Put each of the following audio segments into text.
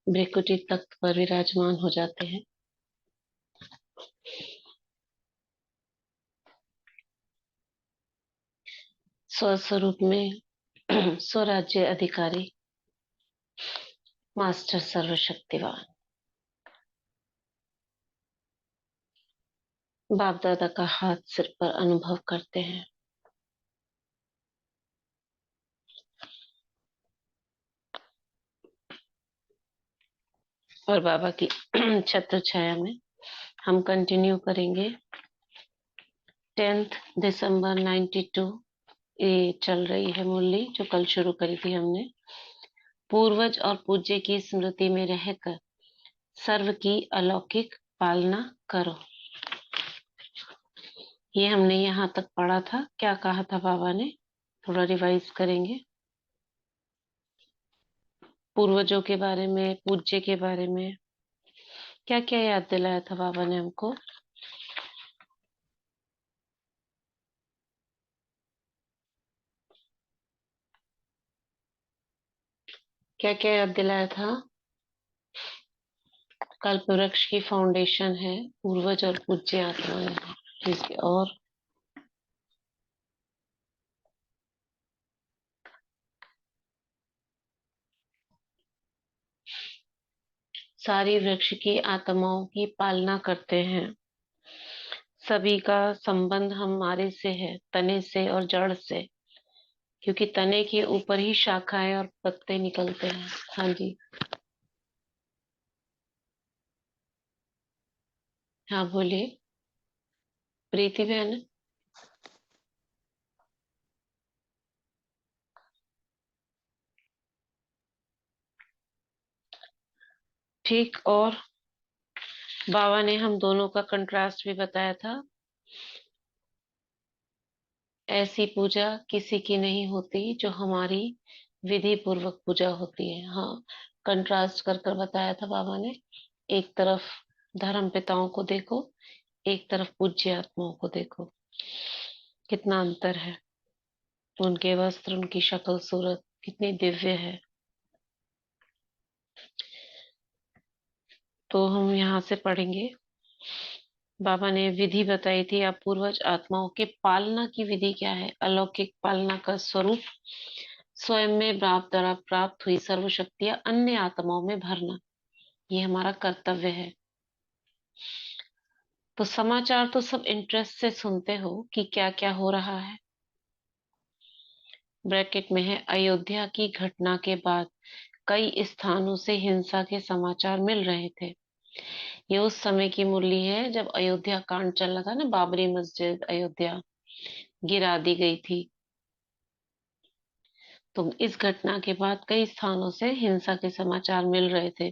भृकुटी तख्त पर विराजमान हो जाते हैं। स्वस्वरूप में स्वराज्य अधिकारी, मास्टर सर्वशक्तिवान बाप दादा का हाथ सिर पर अनुभव करते हैं। और बाबा की छत्र छाया में हम कंटिन्यू करेंगे। 10 दिसंबर 92 ये चल रही है मुरली जो कल शुरू करी थी हमने। पूर्वज और पूज्य की स्मृति में रहकर सर्व की अलौकिक पालना करो। ये हमने यहाँ तक पढ़ा था। क्या कहा था बाबा ने, थोड़ा रिवाइज करेंगे। पूर्वजों के बारे में, पूज्य के बारे में क्या क्या याद दिलाया था बाबा ने हमको। क्या क्या याद दिलाया था। कल्प वृक्ष की फाउंडेशन है पूर्वज और पूज्य आत्माएं हैं। और सारी वृक्ष की आत्माओं की पालना करते हैं। सभी का संबंध हमारे से है, तने से और जड़ से, क्योंकि तने के ऊपर ही शाखाएं और पत्ते निकलते हैं। हाँ जी। हाँ बोलिए प्रीति बहन। ठीक। और बाबा ने हम दोनों का कंट्रास्ट भी बताया था। ऐसी पूजा किसी की नहीं होती जो हमारी विधि पूर्वक पूजा होती है। हाँ, कंट्रास्ट कर कर बताया था बाबा ने। एक तरफ धर्म पिताओं को देखो, एक तरफ पूज्य आत्माओं को देखो, कितना अंतर है। उनके वस्त्र, उनकी शक्ल सूरत कितनी दिव्य है। तो हम यहाँ से पढ़ेंगे। बाबा ने विधि बताई थी। आप पूर्वज आत्माओं के पालना की विधि क्या है। अलौकिक पालना का स्वरूप स्वयं में प्राप्त द्वारा प्राप्त हुई सर्वशक्तियां अन्य आत्माओं में भरना, ये हमारा कर्तव्य है। तो समाचार तो सब इंटरेस्ट से सुनते हो कि क्या क्या हो रहा है। ब्रैकेट में है, अयोध्या की घटना के बाद कई स्थानों से हिंसा के समाचार मिल रहे थे। ये उस समय की मुरली है जब अयोध्या कांड चल रहा था ना, बाबरी मस्जिद अयोध्या गिरा दी गई थी। तो इस घटना के बाद कई स्थानों से हिंसा के समाचार मिल रहे थे।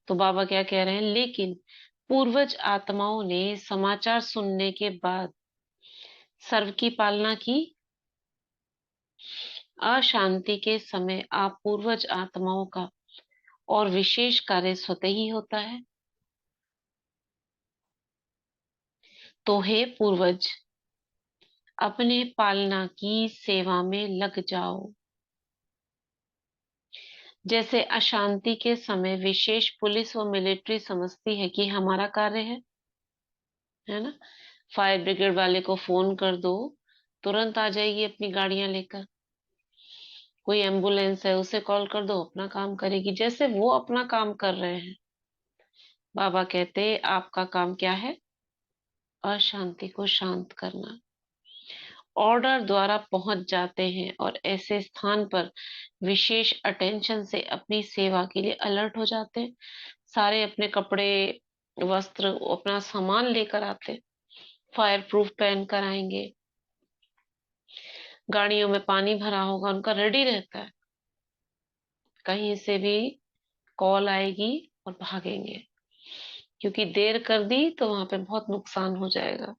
तो बाबा क्या कह रहे हैं, लेकिन पूर्वज आत्माओं ने समाचार सुनने के बाद सर्व की पालना की। अशांति के समय आप पूर्वज आत्माओं का और विशेष कार्य स्वतः ही होता है। तो हे पूर्वज, अपने पालना की सेवा में लग जाओ। जैसे अशांति के समय विशेष पुलिस व मिलिट्री समझती है कि हमारा कार्य है ना। फायर ब्रिगेड वाले को फोन कर दो, तुरंत आ जाएगी अपनी गाड़ियां लेकर। कोई एम्बुलेंस है उसे कॉल कर दो, अपना काम करेगी, जैसे वो अपना काम कर रहे हैं। बाबा कहते आपका काम क्या है, अशांति को शांत करना। ऑर्डर द्वारा पहुंच जाते हैं और ऐसे स्थान पर विशेष अटेंशन से अपनी सेवा के लिए अलर्ट हो जाते हैं। सारे अपने कपड़े, वस्त्र, अपना सामान लेकर आते, फायर प्रूफ पहन कर आएंगे। गाड़ियों में पानी भरा होगा उनका, रेडी रहता है। कहीं से भी कॉल आएगी और भागेंगे, क्योंकि देर कर दी तो वहां पे बहुत नुकसान हो जाएगा।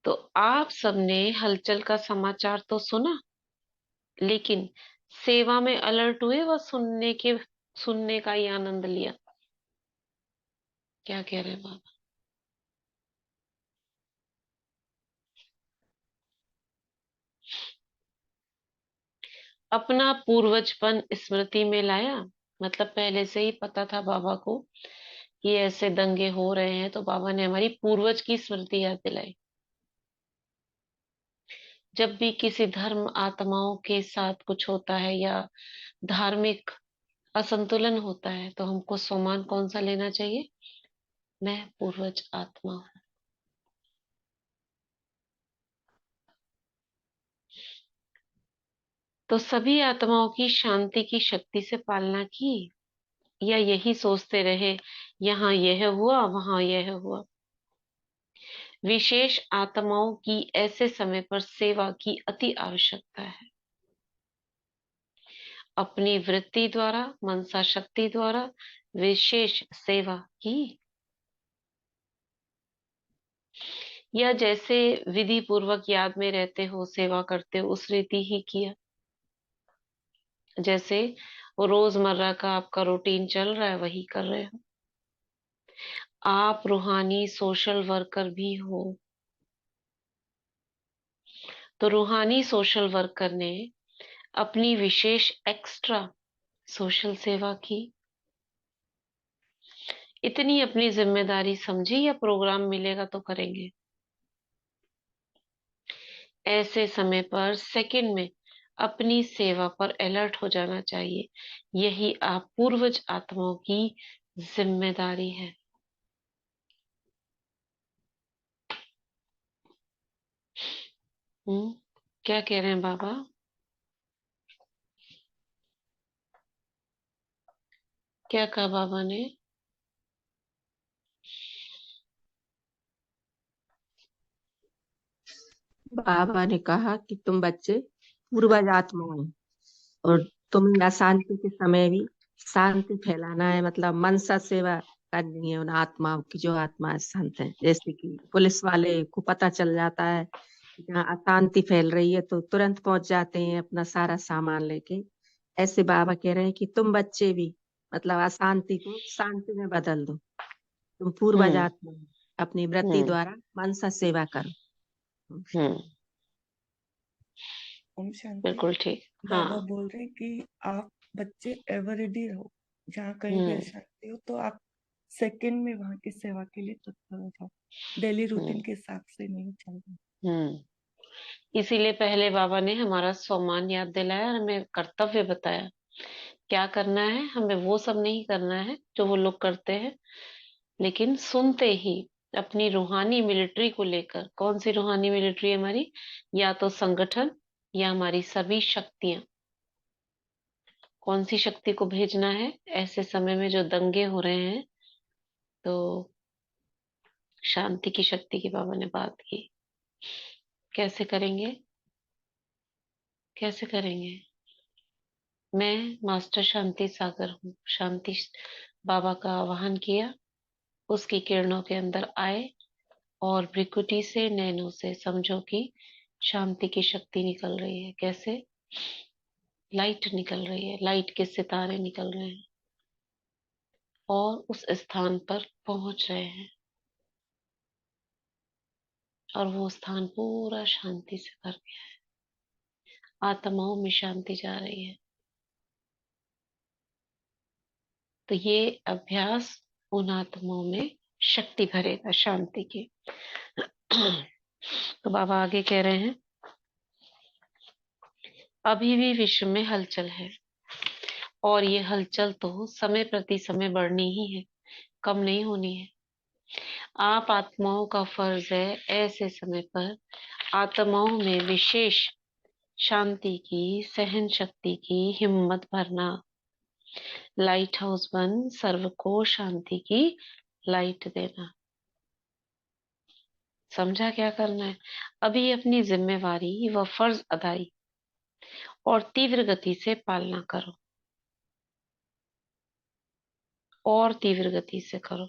तो आप सबने हलचल का समाचार तो सुना, लेकिन सेवा में अलर्ट हुए व सुनने का ही आनंद लिया। क्या कह रहे हैं बाबा। अपना पूर्वजपन स्मृति में लाया मतलब पहले से ही पता था बाबा को कि ऐसे दंगे हो रहे हैं, तो बाबा ने हमारी पूर्वज की स्मृति याद दिलाई। जब भी किसी धर्म आत्माओं के साथ कुछ होता है या धार्मिक असंतुलन होता है, तो हमको सम्मान कौन सा लेना चाहिए? मैं पूर्वज आत्मा हूँ। तो सभी आत्माओं की शांति की शक्ति से पालना की, या यही सोचते रहे यहाँ यह हुआ वहां यह हुआ? विशेष आत्माओं की ऐसे समय पर सेवा की अति आवश्यकता है। अपनी वृत्ति द्वारा, मनसा शक्ति द्वारा विशेष सेवा की, या जैसे विधि पूर्वक याद में रहते हो, सेवा करते हो, उस रीति ही किया? जैसे वो रोजमर्रा का आपका रूटीन चल रहा है, वही कर रहे हो? आप रूहानी सोशल वर्कर भी हो, तो रूहानी सोशल वर्कर ने अपनी विशेष एक्स्ट्रा सोशल सेवा की। इतनी अपनी जिम्मेदारी समझी, या प्रोग्राम मिलेगा तो करेंगे? ऐसे समय पर सेकंड में अपनी सेवा पर अलर्ट हो जाना चाहिए। यही आप पूर्वज आत्माओं की जिम्मेदारी है। हम्म, क्या कह रहे हैं बाबा? क्या कहा बाबा ने? बाबा ने कहा कि तुम बच्चे पूर्वज आत्मा हो, और तुम्हें अशांति के समय भी शांति फैलाना है, मतलब मनसा सेवा करनी है उन आत्माओं की जो आत्मा शांत है। जैसे कि पुलिस वाले को पता चल जाता है कि जहाँ अशांति फैल रही है तो तुरंत पहुंच जाते हैं अपना सारा सामान लेके। ऐसे बाबा कह रहे हैं कि तुम बच्चे भी मतलब अशांति को शांति में बदल दो। तुम पूर्वज हम्म। आत्मा हो, अपनी वृत्ति हम्म। द्वारा मनसा सेवा करो। हम्म। ओम शांति। बिल्कुल ठीक। बाबा हाँ। बोल रहे हैं कि आप बच्चे एवर रेडी रहो, जहाँ कहीं भी हम्म। अशांति हो तो आप सेकंड में वहां की सेवा के लिए तत्पर हो जाओ। डेली हम्म। रूटीन के हिसाब से नहीं चलना। हम्म। इसीलिए पहले बाबा ने हमारा सम्मान याद दिलाया और हमें कर्तव्य बताया क्या करना है। हमें वो सब नहीं करना है जो वो लोग करते हैं, लेकिन सुनते ही अपनी रूहानी मिलिट्री को लेकर। कौन सी रूहानी मिलिट्री है हमारी? या तो संगठन, या हमारी सभी शक्तियां। कौन सी शक्ति को भेजना है ऐसे समय में जो दंगे हो रहे हैं? तो शांति की शक्ति की बाबा ने बात की। कैसे करेंगे? कैसे करेंगे? मैं मास्टर शांति सागर हूँ। शांति बाबा का आवाहन किया, उसकी किरणों के अंदर आए, और भृकुटी से, नैनों से समझो कि शांति की शक्ति निकल रही है। कैसे? लाइट निकल रही है, लाइट के सितारे निकल रहे हैं और उस स्थान पर पहुंच रहे हैं, और वो स्थान पूरा शांति से भर गया है। आत्माओं में शांति जा रही है। तो ये अभ्यास उन आत्माओं में शक्ति भरेगा शांति की। तो बाबा आगे कह रहे हैं, अभी भी विश्व में हलचल है, और ये हलचल तो समय प्रति समय बढ़नी ही है, कम नहीं होनी है। आप आत्माओं का फर्ज है ऐसे समय पर आत्माओं में विशेष शांति की, सहन शक्ति की हिम्मत भरना। लाइट हाउस बन सर्व को शांति की लाइट देना। समझा क्या करना है? अभी अपनी जिम्मेवारी व फर्ज अदाई और तीव्र गति से पालना करो, और तीव्र गति से करो,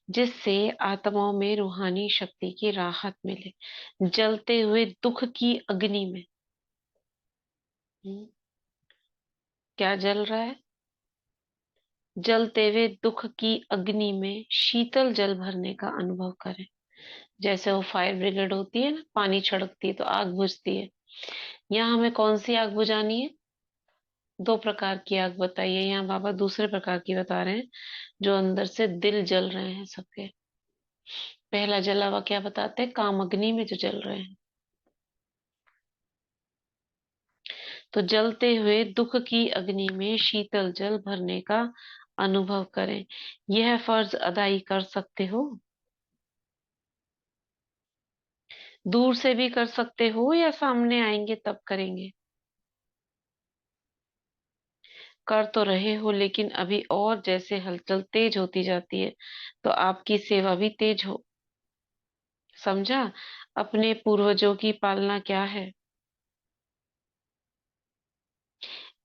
जिससे आत्माओं में रूहानी शक्ति की राहत मिले। जलते हुए दुख की अग्नि में, हम्म, क्या जल रहा है? जलते हुए दुख की अग्नि में शीतल जल भरने का अनुभव करें। जैसे वो फायर ब्रिगेड होती है ना, पानी छिड़कती है तो आग बुझती है। यहाँ हमें कौन सी आग बुझानी है? दो प्रकार की आग बताइए। यहाँ बाबा दूसरे प्रकार की बता रहे हैं, जो अंदर से दिल जल रहे हैं सबके। पहला जला हुआ क्या बताते हैं, काम अग्नि में जो जल रहे हैं। तो जलते हुए दुख की अग्नि में शीतल जल भरने का अनुभव करें। यह फर्ज अदाई कर सकते हो? दूर से भी कर सकते हो या सामने आएंगे तब करेंगे? कर तो रहे हो, लेकिन अभी और जैसे हलचल तेज होती जाती है तो आपकी सेवा भी तेज हो। समझा? अपने पूर्वजों की पालना क्या है।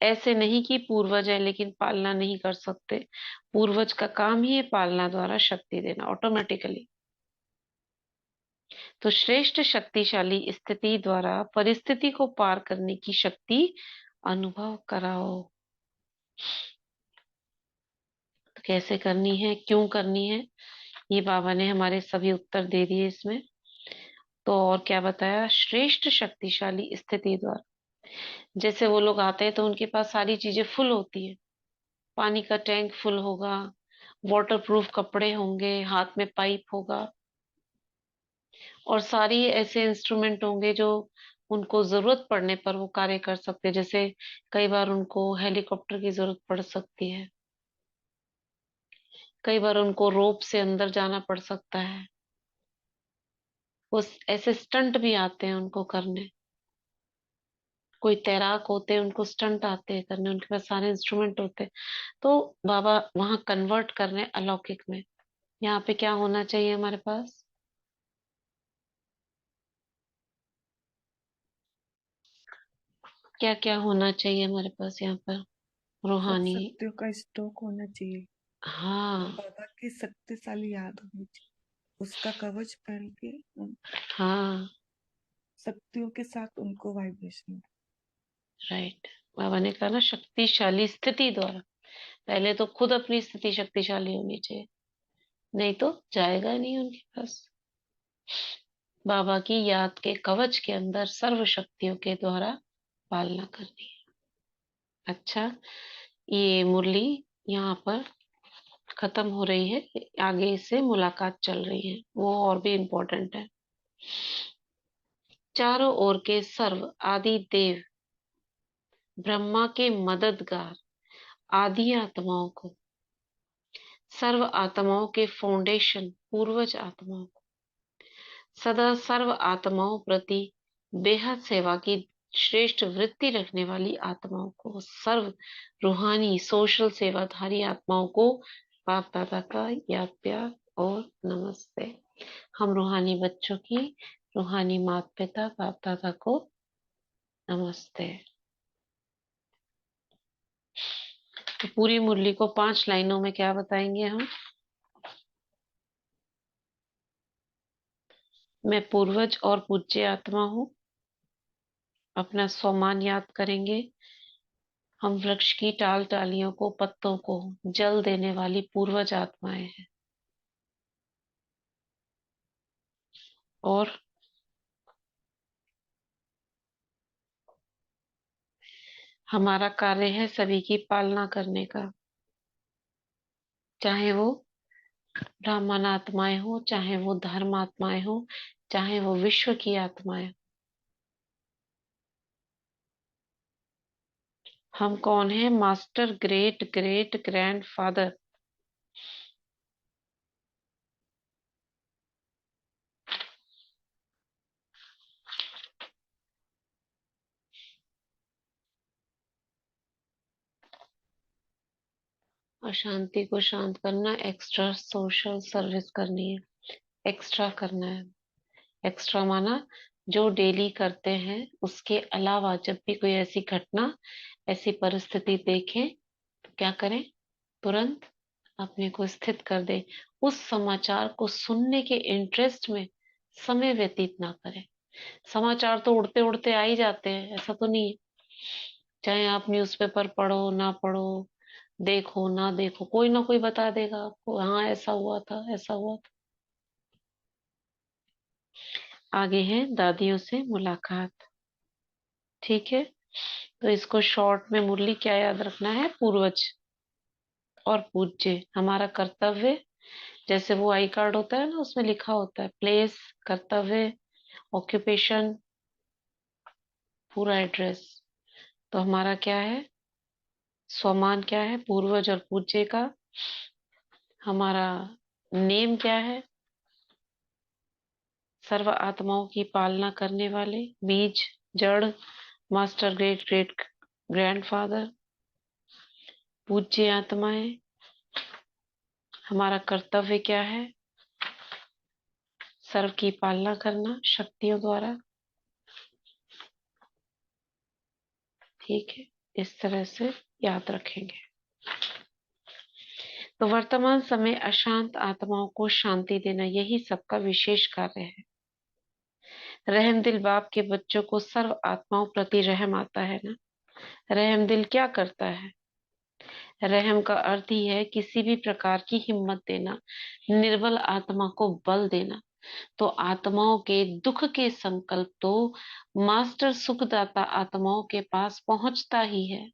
ऐसे नहीं कि पूर्वज है लेकिन पालना नहीं कर सकते। पूर्वज का काम ही है पालना द्वारा शक्ति देना ऑटोमेटिकली। तो श्रेष्ठ शक्तिशाली स्थिति द्वारा परिस्थिति को पार करने की शक्ति अनुभव कराओ। तो कैसे करनी है, क्यों करनी है, ये बाबा ने हमारे सभी उत्तर दे दिए इसमें। तो और क्या बताया, श्रेष्ठ शक्तिशाली स्थिति द्वारा। जैसे वो लोग आते हैं तो उनके पास सारी चीजें फुल होती है। पानी का टैंक फुल होगा, वाटर प्रूफ कपड़े होंगे, हाथ में पाइप होगा, और सारी ऐसे इंस्ट्रूमेंट होंगे जो उनको जरूरत पड़ने पर वो कार्य कर सकते हैं। जैसे कई बार उनको हेलीकॉप्टर की जरूरत पड़ सकती है, कई बार उनको रोप से अंदर जाना पड़ सकता है। वो ऐसे स्टंट भी आते हैं उनको करने। कोई तैराक होते हैं, उनको स्टंट आते हैं करने, उनके पास सारे इंस्ट्रूमेंट होते हैं। तो बाबा वहां कन्वर्ट कर रहे हैं अलौकिक में। यहाँ पे क्या होना चाहिए हमारे पास, क्या क्या होना चाहिए हमारे पास यहाँ पर, सब रूहानी। शक्तियों का स्टॉक होना चाहिए। हाँ। बाबा की शक्तिशाली याद होनी चाहिए। उसका कवच पहन के उन हाँ। शक्तियों के साथ उनको वाइब्रेशन। राइट। बाबा ने कहा ना शक्तिशाली स्थिति द्वारा। पहले तो खुद अपनी स्थिति शक्तिशाली होनी चाहिए, नहीं तो जाएगा नहीं उनके पास। बाबा की याद के कवच के अंदर सर्व शक्तियों के द्वारा पालना करनी है। अच्छा, ये मुरली यहाँ पर खत्म हो रही है, आगे से मुलाकात चल रही है, वो और भी इम्पोर्टेंट है। चारों ओर के सर्व आदि देव ब्रह्मा के मददगार आदि आत्माओं को, सर्व आत्माओं के फाउंडेशन पूर्वज आत्माओं को, सदा सर्व आत्माओं प्रति बेहद सेवा की श्रेष्ठ वृत्ति रखने वाली आत्माओं को, सर्व रूहानी सोशल सेवाधारी आत्माओं को बाप दादा का याद प्यार और नमस्ते। हम रूहानी बच्चों की, रूहानी माता पिता बाप दादा को नमस्ते। तो पूरी मुरली को 5 लाइनों में क्या बताएंगे हम। मैं पूर्वज और पूज्य आत्मा हूँ, अपना स्वमान याद करेंगे। हम वृक्ष की टाल टालियों को, पत्तों को जल देने वाली पूर्वज आत्माएं हैं। और हमारा कार्य है सभी की पालना करने का, चाहे वो ब्राह्मण आत्माएं हो, चाहे वो धर्म आत्माएं हो, चाहे वो विश्व की आत्माएं। हम कौन है, master great great grand father. अशांति को शांत करना, एक्स्ट्रा सोशल सर्विस करनी है, एक्स्ट्रा करना है। एक्स्ट्रा माना जो डेली करते हैं उसके अलावा जब भी कोई ऐसी घटना, ऐसी परिस्थिति देखें तो क्या करें, तुरंत अपने को स्थित कर दे। उस समाचार को सुनने के इंटरेस्ट में समय व्यतीत ना करें। समाचार तो उड़ते उड़ते आ ही जाते हैं, ऐसा तो नहीं है। चाहे आप न्यूज़पेपर पढ़ो ना पढ़ो, देखो ना देखो, कोई ना कोई बता देगा आपको, हाँ ऐसा हुआ था ऐसा हुआ था। आगे है दादियों से मुलाकात, ठीक है। तो इसको शॉर्ट में मुरली क्या याद रखना है? पूर्वज और पूज्य। हमारा कर्तव्य, जैसे वो आई कार्ड होता है ना, उसमें लिखा होता है प्लेस, कर्तव्य, ऑक्यूपेशन, पूरा एड्रेस। तो हमारा क्या है? स्वमान क्या है? पूर्वज और पूज्य का। हमारा नेम क्या है? सर्व आत्माओं की पालना करने वाले, बीज, जड़, मास्टर, ग्रेट ग्रेट ग्रैंडफादर, पूज्य आत्माएं। हमारा कर्तव्य क्या है? सर्व की पालना करना शक्तियों द्वारा। ठीक है, इस तरह से याद रखेंगे। तो वर्तमान समय अशांत आत्माओं को शांति देना, यही सबका विशेष कार्य है। रहमदिल बाप के बच्चों को सर्व आत्माओं प्रति रहम आता है ना। रहमदिल क्या करता है? रहम का अर्थ ही है किसी भी प्रकार की हिम्मत देना, निर्बल आत्मा को बल देना। तो आत्माओं के दुख के संकल्प तो मास्टर सुखदाता आत्माओं के पास पहुंचता ही है।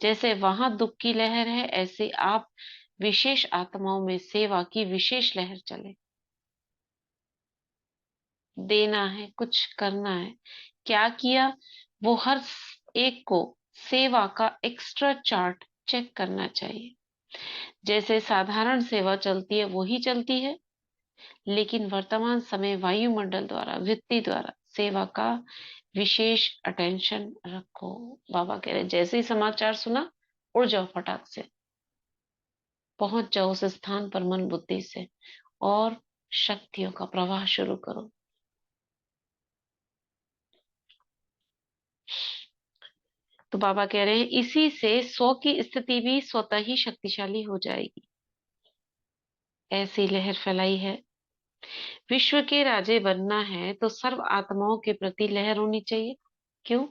जैसे वहां दुख की लहर है, ऐसे आप विशेष आत्माओं में सेवा की विशेष लहर चले। देना है, कुछ करना है। क्या किया? वो हर एक को सेवा का एक्स्ट्रा चार्ट चेक करना चाहिए। जैसे साधारण सेवा चलती है वही चलती है, लेकिन वर्तमान समय वायुमंडल द्वारा, वित्ती द्वारा सेवा का विशेष अटेंशन रखो। बाबा कह रहे जैसे ही समाचार सुना, उड़ जाओ फटाक से, पहुंच जाओ उस स्थान पर मन बुद्धि से, और शक्तियों का प्रवाह शुरू करो। तो बाबा कह रहे हैं इसी से 100 की स्थिति भी स्वतः ही शक्तिशाली हो जाएगी। ऐसी लहर फैलाई है। विश्व के राजे बनना है तो सर्व आत्माओं के प्रति लहर होनी चाहिए। क्यों?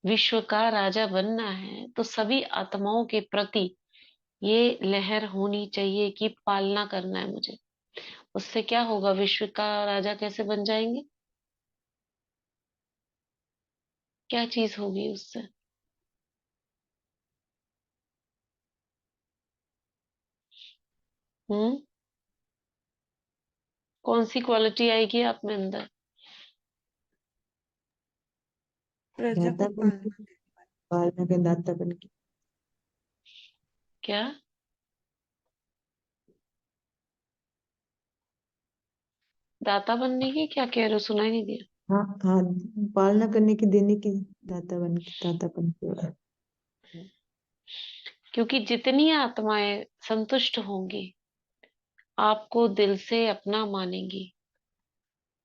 विश्व का राजा बनना है तो सभी आत्माओं के प्रति ये लहर होनी चाहिए कि पालना करना है मुझे। उससे क्या होगा? विश्व का राजा कैसे बन जाएंगे? क्या चीज होगी उससे? हम्म? कौन सी क्वालिटी आएगी आप में अंदर? प्रजा को दाता बन के, पालना। पालना के दाता बन के। क्या? दाता बनने की क्या कह रहे हो? सुनाई नहीं दिया। हाँ हाँ, पालना करने की, देने की, दाता बन के, दाता बन के। क्योंकि जितनी आत्माएं संतुष्ट होंगी, आपको दिल से अपना मानेंगी,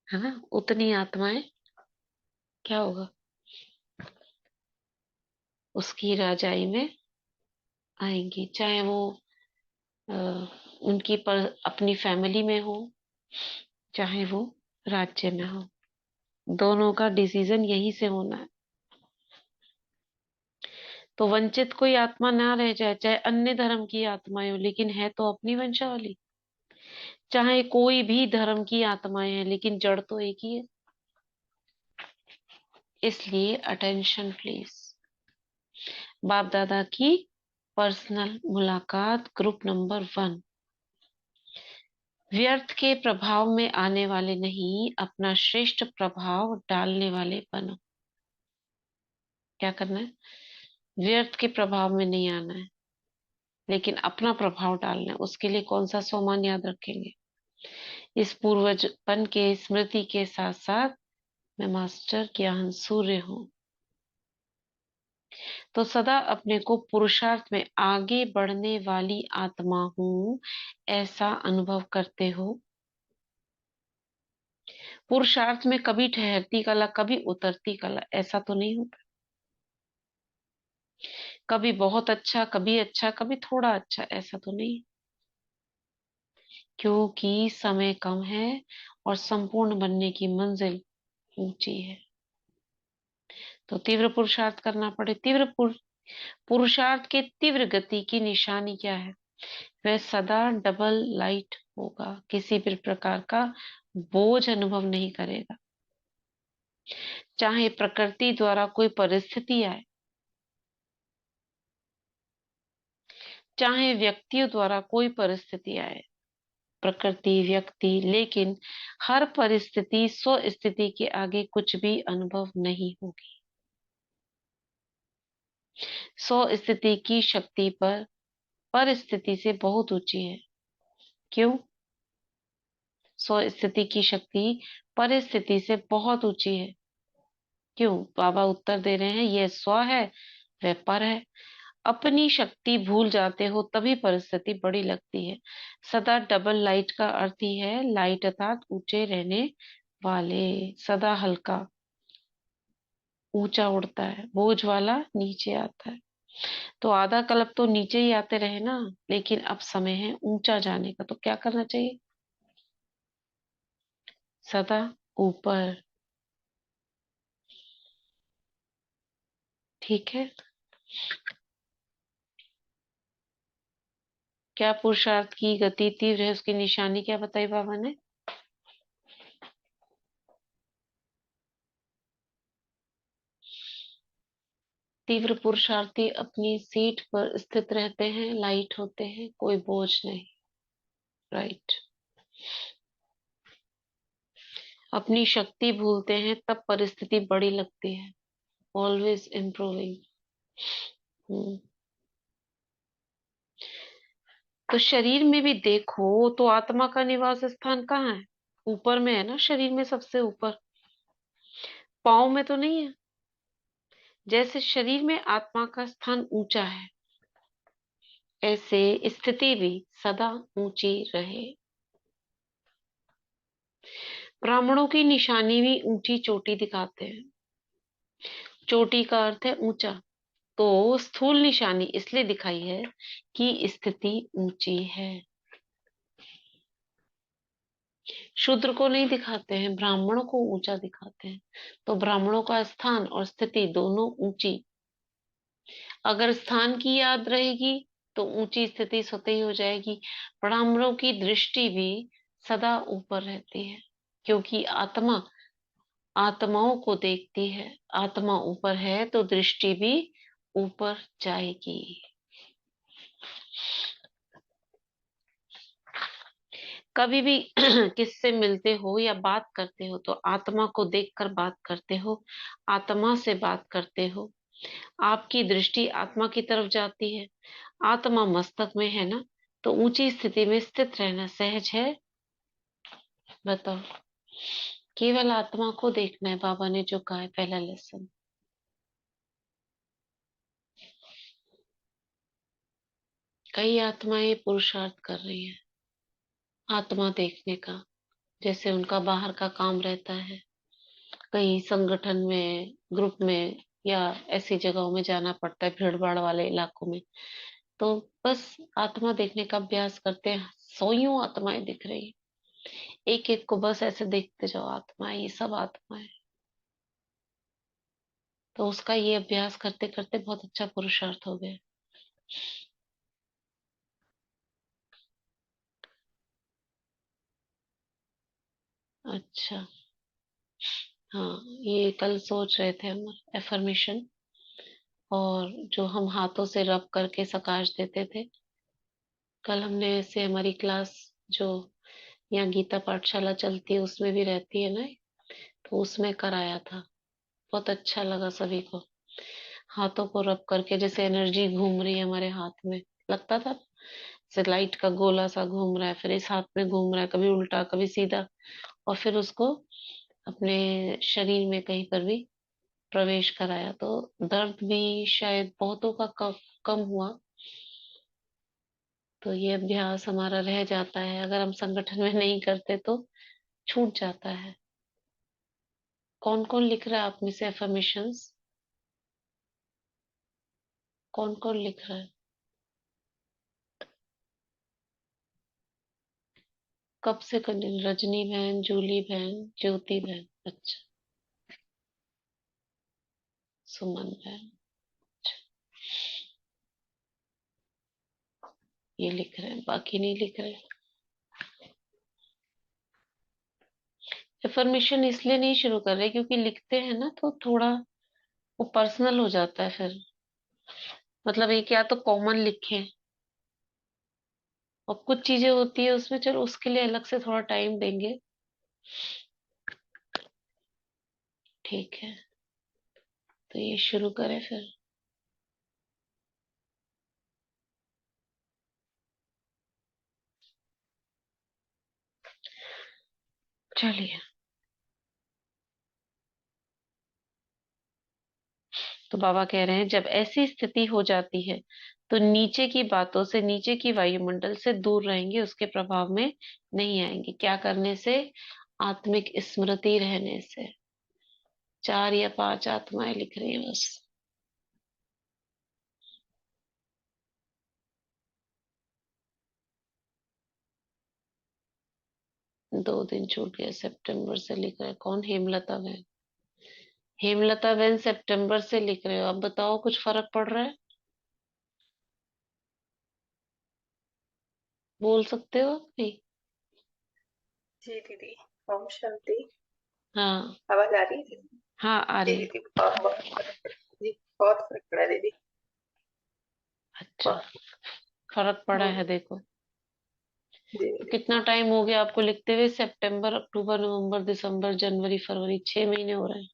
है ना, उतनी आत्माएं क्या होगा? उसकी राजाई में आएंगी। चाहे वो अ, उनकी अपनी फैमिली में हो, चाहे वो राज्य में हो, दोनों का डिसीजन यही से होना है। तो वंचित कोई आत्मा ना रह जाए, चाहे अन्य धर्म की आत्माएं हो लेकिन है तो अपनी वंशावली, चाहे कोई भी धर्म की आत्माएं हैं लेकिन जड़ तो एक ही है। इसलिए अटेंशन प्लीज। बाप दादा की पर्सनल मुलाकात, ग्रुप नंबर 1। व्यर्थ के प्रभाव में आने वाले नहीं, अपना श्रेष्ठ प्रभाव डालने वाले बनो। क्या करना है? व्यर्थ के प्रभाव में नहीं आना है, लेकिन अपना प्रभाव डालना है। उसके लिए कौन सा सोमान याद रखेंगे? इस पूर्वजपन के स्मृति के साथ साथ मैं मास्टर ज्ञान सूर्य हूँ, तो सदा अपने को पुरुषार्थ में आगे बढ़ने वाली आत्मा हूँ ऐसा अनुभव करते हो। पुरुषार्थ में कभी ठहरती कला, कभी उतरती कला, ऐसा तो नहीं होता। कभी बहुत अच्छा, कभी अच्छा, कभी थोड़ा अच्छा, ऐसा तो नहीं। क्योंकि समय कम है और संपूर्ण बनने की मंजिल ऊंची है। तो तीव्र पुरुषार्थ करना पड़े। पुरुषार्थ के तीव्र गति की निशानी क्या है? वह सदा डबल लाइट होगा, किसी भी प्रकार का बोझ अनुभव नहीं करेगा। चाहे प्रकृति द्वारा कोई परिस्थिति आए, चाहे व्यक्तियों द्वारा कोई परिस्थिति आए, प्रकृति, व्यक्ति, लेकिन हर परिस्थिति स्व स्थिति के आगे कुछ भी अनुभव नहीं होगी। स्व स्थिति की शक्ति पर परिस्थिति से बहुत ऊंची है। क्यों? स्व स्थिति की शक्ति परिस्थिति से बहुत ऊंची है। क्यों? बाबा उत्तर दे रहे हैं, यह स्व है, वह पर है। अपनी शक्ति भूल जाते हो तभी परिस्थिति बड़ी लगती है। सदा डबल लाइट का अर्थ ही है लाइट अर्थात ऊंचे रहने वाले, सदा हल्का ऊंचा उड़ता है, बोझ वाला नीचे आता है। तो आधा कल्प तो नीचे ही आते रहे ना, लेकिन अब समय है ऊंचा जाने का। तो क्या करना चाहिए? सदा ऊपर। ठीक है। क्या पुरुषार्थ की गति तीव्र है, उसकी निशानी क्या बताई बाबा ने? तीव्र पुरुषार्थी अपनी सीट पर स्थित रहते हैं, लाइट होते हैं, कोई बोझ नहीं। राइट। अपनी शक्ति भूलते हैं तब परिस्थिति बड़ी लगती है। Always improving. तो शरीर में भी देखो तो आत्मा का निवास स्थान कहाँ है? ऊपर में है ना, शरीर में सबसे ऊपर, पाँव में तो नहीं है। जैसे शरीर में आत्मा का स्थान ऊंचा है, ऐसे स्थिति भी सदा ऊंची रहे। ब्राह्मणों की निशानी भी ऊंची चोटी दिखाते हैं। चोटी का अर्थ है ऊंचा। तो स्थूल निशानी इसलिए दिखाई है कि स्थिति ऊंची है। शूद्र को नहीं दिखाते हैं, ब्राह्मणों को ऊंचा दिखाते हैं। तो ब्राह्मणों का स्थान और स्थिति दोनों ऊंची। अगर स्थान की याद रहेगी तो ऊंची स्थिति स्वतः ही हो जाएगी। ब्राह्मणों की दृष्टि भी सदा ऊपर रहती है, क्योंकि आत्मा आत्माओं को देखती है। आत्मा ऊपर है तो दृष्टि भी ऊपर जाएगी। कभी भी किससे मिलते हो या बात करते हो तो आत्मा को देखकर बात करते हो, आत्मा से बात करते हो। आपकी दृष्टि आत्मा की तरफ जाती है। आत्मा मस्तक में है ना, तो ऊंची स्थिति में स्थित रहना सहज है। बताओ। केवल आत्मा को देखना है, बाबा ने जो कहा है पहला लेसन। कई आत्माएं पुरुषार्थ कर रही हैं आत्मा देखने का, जैसे उनका बाहर का काम रहता है, कहीं संगठन में, ग्रुप में, या ऐसी जगहों में जाना पड़ता है, भीड़ भाड़ वाले इलाकों में। तो बस आत्मा देखने का अभ्यास करते हैं। सौयों आत्माएं दिख रही, एक एक को बस ऐसे देखते जाओ, आत्मा है, ये सब आत्मा है। तो उसका ये अभ्यास करते करते बहुत अच्छा पुरुषार्थ हो गया। अच्छा। हाँ, ये कल सोच रहे थे हम एफर्मेशन, और जो हम हाथों से रब करके सकाश देते थे, कल हमने ऐसे हमारी क्लास जो यहाँ गीता पाठशाला चलती है उसमें भी रहती है ना, तो उसमें कराया था। बहुत अच्छा लगा सभी को। हाथों को रब करके जैसे एनर्जी घूम रही है हमारे हाथ में, लगता था जैसे लाइट का गोला सा घूम रहा है, फिर इस हाथ में घूम रहा है, कभी उल्टा कभी सीधा, और फिर उसको अपने शरीर में कहीं पर भी प्रवेश कराया। तो दर्द भी शायद बहुतों का कम हुआ। तो ये अभ्यास हमारा रह जाता है, अगर हम संगठन में नहीं करते तो छूट जाता है। कौन कौन लिख रहा है आप में से एफर्मेशंस? कौन कौन लिख रहा है? कब से कंटिन्यू? रजनी बहन, जूली बहन, ज्योति बहन, अच्छा, सुमन बहन, ये लिख रहे हैं, बाकी नहीं लिख रहे। एफर्मेशन इसलिए नहीं शुरू कर रहे क्योंकि लिखते हैं ना तो थोड़ा वो पर्सनल हो जाता है फिर। मतलब एक या तो कॉमन लिखें, और कुछ चीजें होती है उसमें, चलो उसके लिए अलग से थोड़ा टाइम देंगे। ठीक है, तो ये शुरू करें फिर। चलिए, तो बाबा कह रहे हैं जब ऐसी स्थिति हो जाती है तो नीचे की बातों से, नीचे की वायुमंडल से दूर रहेंगे, उसके प्रभाव में नहीं आएंगे। क्या करने से? आत्मिक स्मृति रहने से। 4 या 5 आत्माएं लिख रही हैं बस। दो दिन छूट गए, सितंबर से लिख रहे हैं। कौन? हेमलता बहन। हेमलता बहन सितंबर से लिख रहे हो, अब बताओ कुछ फर्क पड़ रहा है? बोल सकते हो? नहीं? जी दीदी, ओम शांति। हाँ आवाज आ रही है दीदी? हाँ, आ जी रही है। दीदी, बहुत बहुत फर्क पड़ा। जी, बहुत फर्क पड़ा दीदी। अच्छा, बहुत। फर्क पड़ा है, देखो। जी तो दीदी, कितना टाइम हो गया आपको लिखते हुए? सितंबर, अक्टूबर, नवंबर, दिसंबर, जनवरी, फरवरी, 6 महीने हो रहे हैं।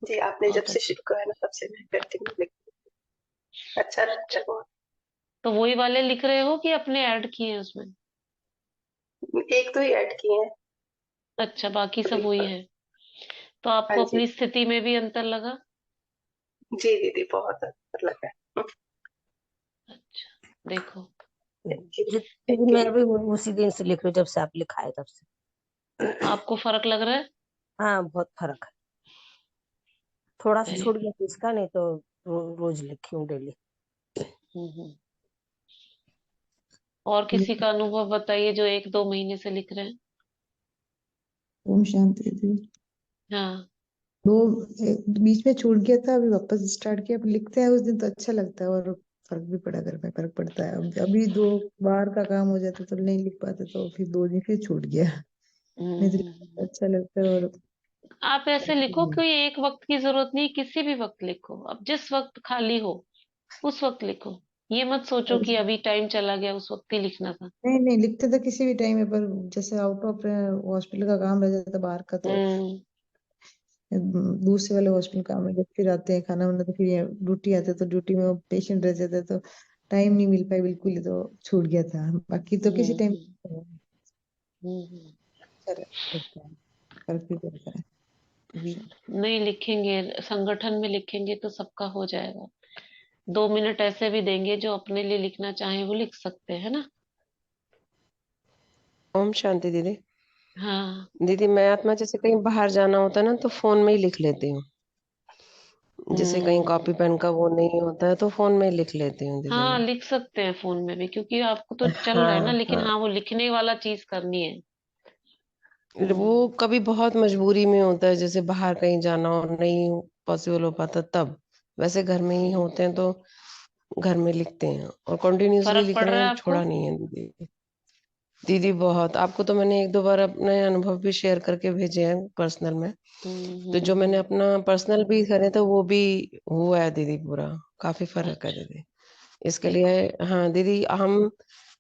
जी आपने जब बहुत से अच्छा। शुरू किया ना, तब से मैं कंटिन्यू लिख। अच्छा लगता है बहुत। तो वही वाले लिख रहे हो कि अपने ऐड किए हैं उसमें? एक तो ही ऐड किए हैं अच्छा, बाकी सब अभी। वही है। तो हाँ आपको जी। अपनी स्थिति में भी अंतर लगा? जी दीदी, बहुत अच्छा लगा। अच्छा, देखो। Thank you. जितने थैंक यू मैं दीदी। भी उसी दिन से लिख रही हूँ जब से आप लिखाए तब से। आपको फर्क लग रहा है? हाँ, बहुत फर्क है। थोड़ा सा वेरी छूट गया तो इसका, नहीं तो रोज लिखी हूँ डेली। गुड। और किसी का अनुभव बताइए जो 1-2 महीने से लिख रहे हैं। ओम शांति दी। हाँ। वो बीच में छूट गया था, अभी वापस स्टार्ट किया। अब लिखते हैं उस दिन तो अच्छा लगता है, और फर्क भी पड़ा, घर में फर्क पड़ता है। अभी 2 बार का काम हो जाता तो नहीं लिख पाते, तो फिर 2 दिन फिर छूट गया। नहीं तो हम्म। अच्छा लगता है। और आप ऐसे लिखो, कोई एक वक्त की जरूरत नहीं, किसी भी वक्त लिखो। अब जिस वक्त खाली हो उस वक्त लिखो। ये मत सोचो कि अभी टाइम चला गया, उस वक्त ही लिखना था। नहीं नहीं, लिखते तो किसी भी टाइम है, पर जैसे आउट ऑफ हॉस्पिटल का काम रह जाता है बाहर का, तो हम्म दूसरे वाले हॉस्पिटल काम में जब फिर आते हैं खाना वाना, तो फिर ये ड्यूटी आते हैं, तो ड्यूटी में पेशेंट रह जाते हैं, तो टाइम नहीं मिल पाई बिल्कुल ही, तो छूट गया था। बाकी तो किसी टाइम हम्म हम्म। अच्छा लगता है, फर्क भी पड़ता है। अभी नहीं, लिखेंगे, संगठन में लिखेंगे तो सबका हो जाएगा। 2 मिनट ऐसे भी देंगे, जो अपने लिए लिखना चाहे वो लिख सकते हैं ना। ओम शांति दीदी। हाँ। दीदी मैं आत्मा जैसे कहीं बाहर जाना होता है ना, तो फोन में ही लिख लेती हूँ। जैसे कहीं कॉपी पेन का वो नहीं होता है तो फोन में ही लिख लेती हूँ दीदी हाँ, मैं। लिख सकते हैं फोन में भी, क्योंकि आपको तो चल रहा है ना, हाँ लेकिन हाँ, हाँ वो लिखने वाला चीज करनी है। वो हम्म कभी बहुत मजबूरी में होता है, जैसे बाहर कहीं जाना और नहीं पॉसिबल हो पाता तब। वैसे घर में ही होते हैं तो घर में लिखते हैं, और कंटिन्यूअसली फर्क लिख पड़ रहे रहा है हैं, आपको? छोड़ा नहीं है दीदी। दीदी बहुत, आपको तो मैंने 1-2 बार अपने अनुभव भी शेयर करके भेजे हैं पर्सनल में। तो जो मैंने हम्म। अपना पर्सनल भी करे तो वो भी हुआ है दीदी पूरा। काफी फर्क है अच्छा, दीदी। इसके देखो। लिए हाँ दीदी, हम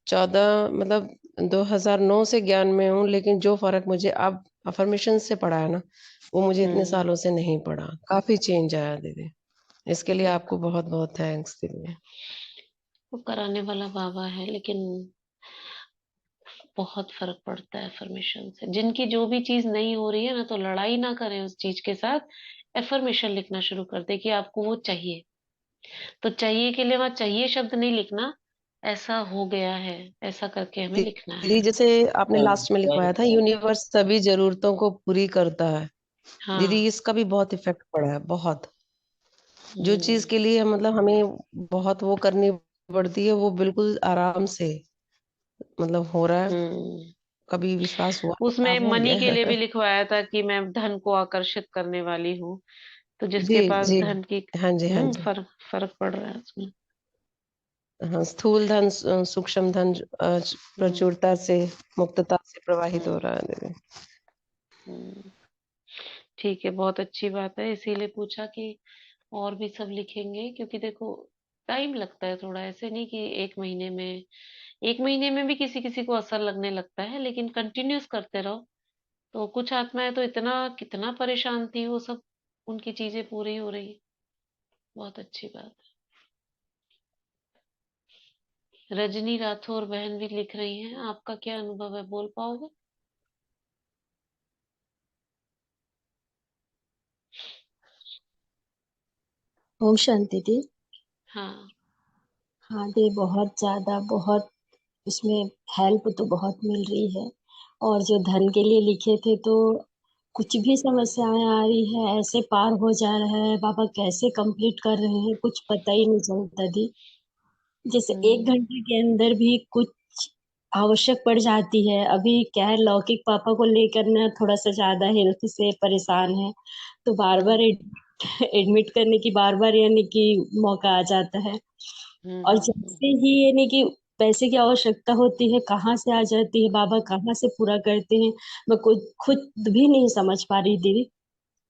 14 मतलब 2009 से ज्ञान में हूँ, लेकिन जो फर्क मुझे अब अफर्मेशन से पड़ा है ना, वो मुझे इतने हम्म। सालों से नहीं पड़ा। काफी चेंज आया दीदी। इसके लिए देखो, आपको बहुत बहुत थैंक्स दीदी। वो कराने वाला बाबा है, लेकिन बहुत फर्क पड़ता है एफर्मेशन से। जिनकी जो भी चीज नहीं हो रही है ना, तो लड़ाई ना करें उस चीज के साथ। एफर्मेशन लिखना शुरू कर दे कि आपको वो चाहिए। तो चाहिए के लिए वहां चाहिए शब्द नहीं लिखना, ऐसा हो गया है, ऐसा करके हमें लिखना है। दीदी जैसे आपने लास्ट में लिखवाया था, यूनिवर्स सभी जरूरतों को पूरी करता है। हाँ। दीदी इसका भी बहुत इफेक्ट पड़ा है, बहुत। जो चीज हम्म के लिए मतलब हमें बहुत वो करनी पड़ती है, वो बिल्कुल आराम से मतलब हो रहा है। हम्म। कभी विश्वास हुआ तो क्या उसमें हो मनी गया के लिए भी है। लिखवाया था कि मैं धन को आकर्षित करने वाली हूँ। तो जी जिसके पास जी। धन की हाँ जी हाँ जी। फर्क फर्क पड़ रहा है उसमें। हाँ, स्थूल धन सूक्ष्म धन प्रचुरता से, मुक्तता से प्रवाहित हो रहा है देवी। ठीक है, बहुत अच्छी बात है। इसीलिए पूछा कि और भी सब लिखेंगे, क्योंकि देखो टाइम लगता है थोड़ा, ऐसे नहीं कि एक महीने में भी किसी किसी को असर लगने लगता है, लेकिन कंटिन्यूस करते रहो तो कुछ आत्माएं तो इतना कितना परेशान थी, वो सब उनकी चीजें पूरी हो रही। बहुत अच्छी बात है। रजनी राठौर बहन भी लिख रही हैं, आपका क्या अनुभव है, बोल पाओगे? ओम शांति दी। हाँ। हाँ दी, बहुत ज्यादा, बहुत इसमें हेल्प तो बहुत मिल रही है। और जो धन के लिए लिखे थे, तो कुछ भी समस्याएं आ रही है, ऐसे पार हो जा रहा है, बाबा कैसे कंप्लीट कर रहे हैं कुछ पता ही नहीं चलता दी। जैसे 1 घंटे के अंदर भी कुछ आवश्यक पड़ जाती है। अभी क्या है, लौकिक पापा को लेकर ना थोड़ा सा ज्यादा हेल्थ से परेशान है, तो बार बार एडमिट करने की बार बार यानी कि मौका आ जाता है। और जैसे ही यानी कि पैसे की आवश्यकता होती है, कहाँ से आ जाती है, बाबा कहाँ से पूरा करते हैं, मैं खुद भी नहीं समझ पा रही दीदी।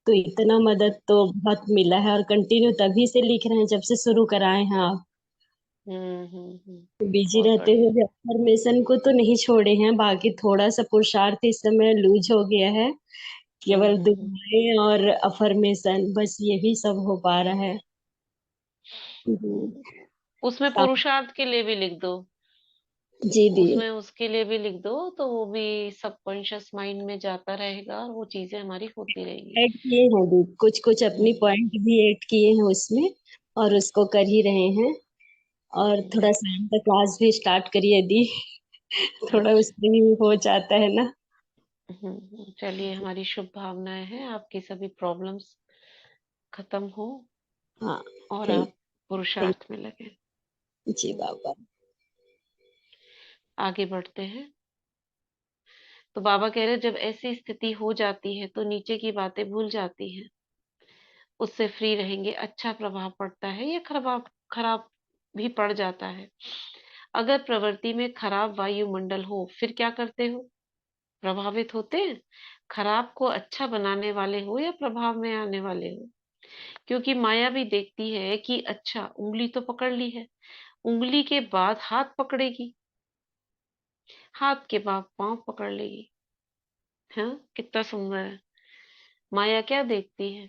तो इतना मदद तो बहुत मिला है, और कंटिन्यू तभी से लिख रहे हैं जब से शुरू कराए हैं आप। बिजी बहुत रहते बढ़िया। हुए अफर्मेशन को तो नहीं छोड़े हैं, बाकी थोड़ा सा पुरुषार्थ इस समय लूज हो गया है। केवल दुआएं और अफर्मेशन, बस यही सब हो पा रहा है। उसमें पुरुषार्थ के लिए भी लिख दो, जी दी। उसमें उसके लिए भी लिख दो, तो वो भी सबकॉन्शियस माइंड में जाता रहेगा और वो चीजें हमारी होती रहेगी। ऐड किए हैं दी, कुछ कुछ अपनी पॉइंट भी ऐड किए हैं उसमें, और उसको कर ही रहे हैं। और थोड़ा शाम का क्लास भी स्टार्ट करिए दी, थोड़ा उसमें भी हो जाता है ना। चलिए, हमारी शुभ भावनाएं हैं आपकी सभी प्रॉब्लम्स खत्म हो हाँ, और थैंक आप पुरुषार्थ में लगे। जी बाबा। आगे बढ़ते हैं। तो बाबा कह रहे जब ऐसी स्थिति हो जाती है तो नीचे की बातें भूल जाती हैं, उससे फ्री रहेंगे। अच्छा प्रभाव पड़ता है या खराब खराब भी पड़ जाता है? अगर प्रवृत्ति में खराब वायुमंडल हो फिर क्या करते हो? प्रभावित होते हैं? खराब को अच्छा बनाने वाले हो या प्रभाव में आने वाले हो? क्योंकि माया भी देखती है कि अच्छा उंगली तो पकड़ ली है, उंगली के बाद हाथ पकड़ेगी, हाथ के बाद पांव पकड़ लेगी। हाँ, कितना सुंदर है। माया क्या देखती है?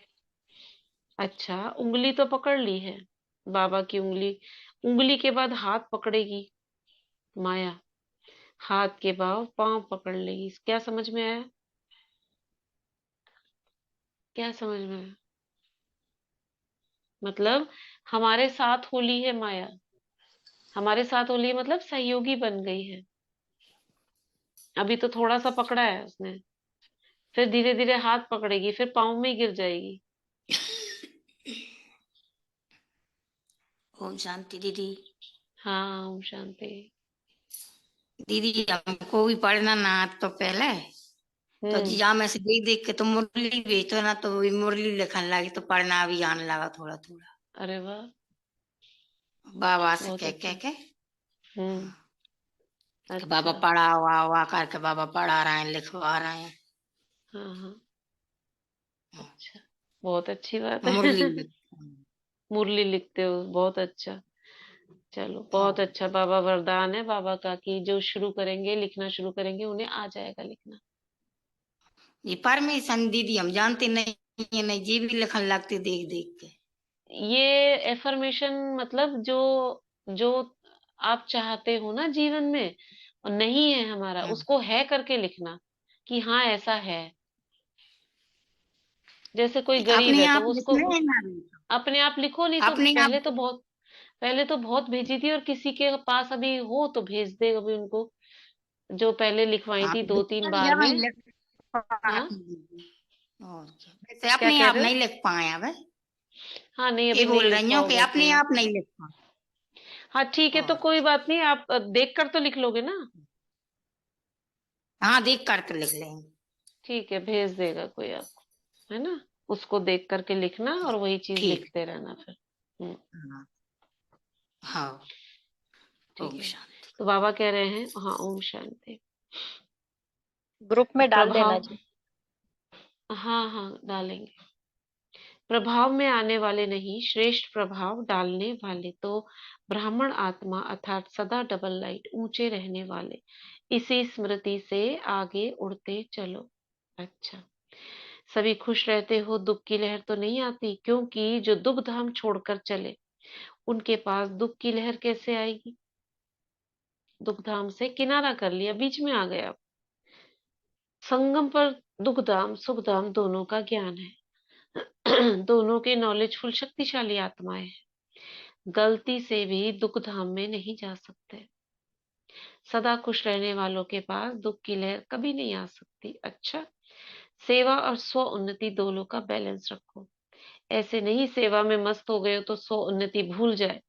अच्छा उंगली तो पकड़ ली है, बाबा की उंगली, उंगली के बाद हाथ पकड़ेगी माया, हाथ के बाद पांव पकड़ लेगी। क्या समझ में आया? क्या समझ में आया? मतलब हमारे साथ होली है माया, हमारे साथ होली है मतलब सहयोगी बन गई है। अभी तो थोड़ा सा पकड़ा है उसने, फिर धीरे धीरे हाथ पकड़ेगी, फिर पाँव में ही गिर जाएगी। ओम शांति दीदी। हाँ ओम शांति। दीदी हमको भी पढ़ना ना आता तो पहले, तो जी जहाँ में से देख देख के तो मुरली भेजो ना, तो वही मुरली लिखने लगी, तो पढ़ना भी आने लगा थोड़ा थोड़ा, अरे वाह, बाबा से बहुत कह अच्छा। कह के। कि बाबा अच्छा। पढ़ा हुआ करके बाबा पढ़ा रहे हैं, लिखवा रहे हैं। हाँ हाँ, अच्छा, बहुत अच्छी बात है। मुरली मुरली लिखते हो, बहुत अच्छा। चलो बहुत अच्छा, बाबा वरदान है बाबा का कि जो शुरू करेंगे लिखना शुरू करेंगे उन्हें आ जाएगा लिखना। ये परमिशन दीदी हम जानते नहीं है, नहीं जी भी लिखने लगते देख देख के। ये एफर्मेशन मतलब जो जो आप चाहते हो ना जीवन में और नहीं है हमारा, उसको है करके लिखना कि हाँ ऐसा है। जैसे कोई गरीब अपने है तो आप उसको लिखना है ना, अपने आप लिखो, नहीं तो अपने आप। पहले तो बहुत भेजी थी, और किसी के पास अभी हो तो भेज दे अभी उनको, जो पहले लिखवाई हाँ थी तो 2-3 दिक्कत बार जब नहीं में। लिख हाँ, पाती दीदी। और क्या, वैसे क्या अपने कह आप रहे हो? नहीं लिख पाए अब। हाँ नहीं, ये अभी नहीं बोल लिख रही हूँ कि पाओगे अपने अपने आप। आप नहीं लिख पाए। हाँ ठीक है, तो और कोई बात नहीं, आप देख कर तो लिख लोगे ना? हाँ, देख करके लिख लेंगे। ठीक है, भेज देगा कोई आपको, है ना? उसको देख करके लिखना और वही चीज ठीक। लिखते रहना फिर। हाँ हाँ। ठीक ओम है। शांति। तो बाबा कह रहे हैं, हाँ, ओम शांति। ग्रुप में डाल देना प्रभाव, जी। हाँ हाँ डालेंगे। प्रभाव में आने वाले नहीं, श्रेष्ठ प्रभाव डालने वाले तो ब्राह्मण आत्मा अर्थात सदा डबल लाइट ऊंचे रहने वाले, इसी स्मृति से आगे उड़ते चलो। अच्छा, सभी खुश रहते हो, दुख की लहर तो नहीं आती, क्योंकि जो दुख धाम छोड़कर चले उनके पास दुख की लहर कैसे आएगी? दुख धाम से किनारा कर लिया, बीच में आ गया। संगम पर दुख धाम सुख धाम दोनों का ज्ञान है। दोनों के नॉलेजफुल शक्तिशाली आत्माएं हैं। गलती से भी दुख धाम में नहीं जा सकते। सदा खुश रहने वालों के पास दुख की लहर कभी नहीं आ सकती। अच्छा, सेवा और स्व उन्नति दोनों का बैलेंस रखो। ऐसे नहीं सेवा में मस्त हो गए हो तो स्व उन्नति भूल जाए।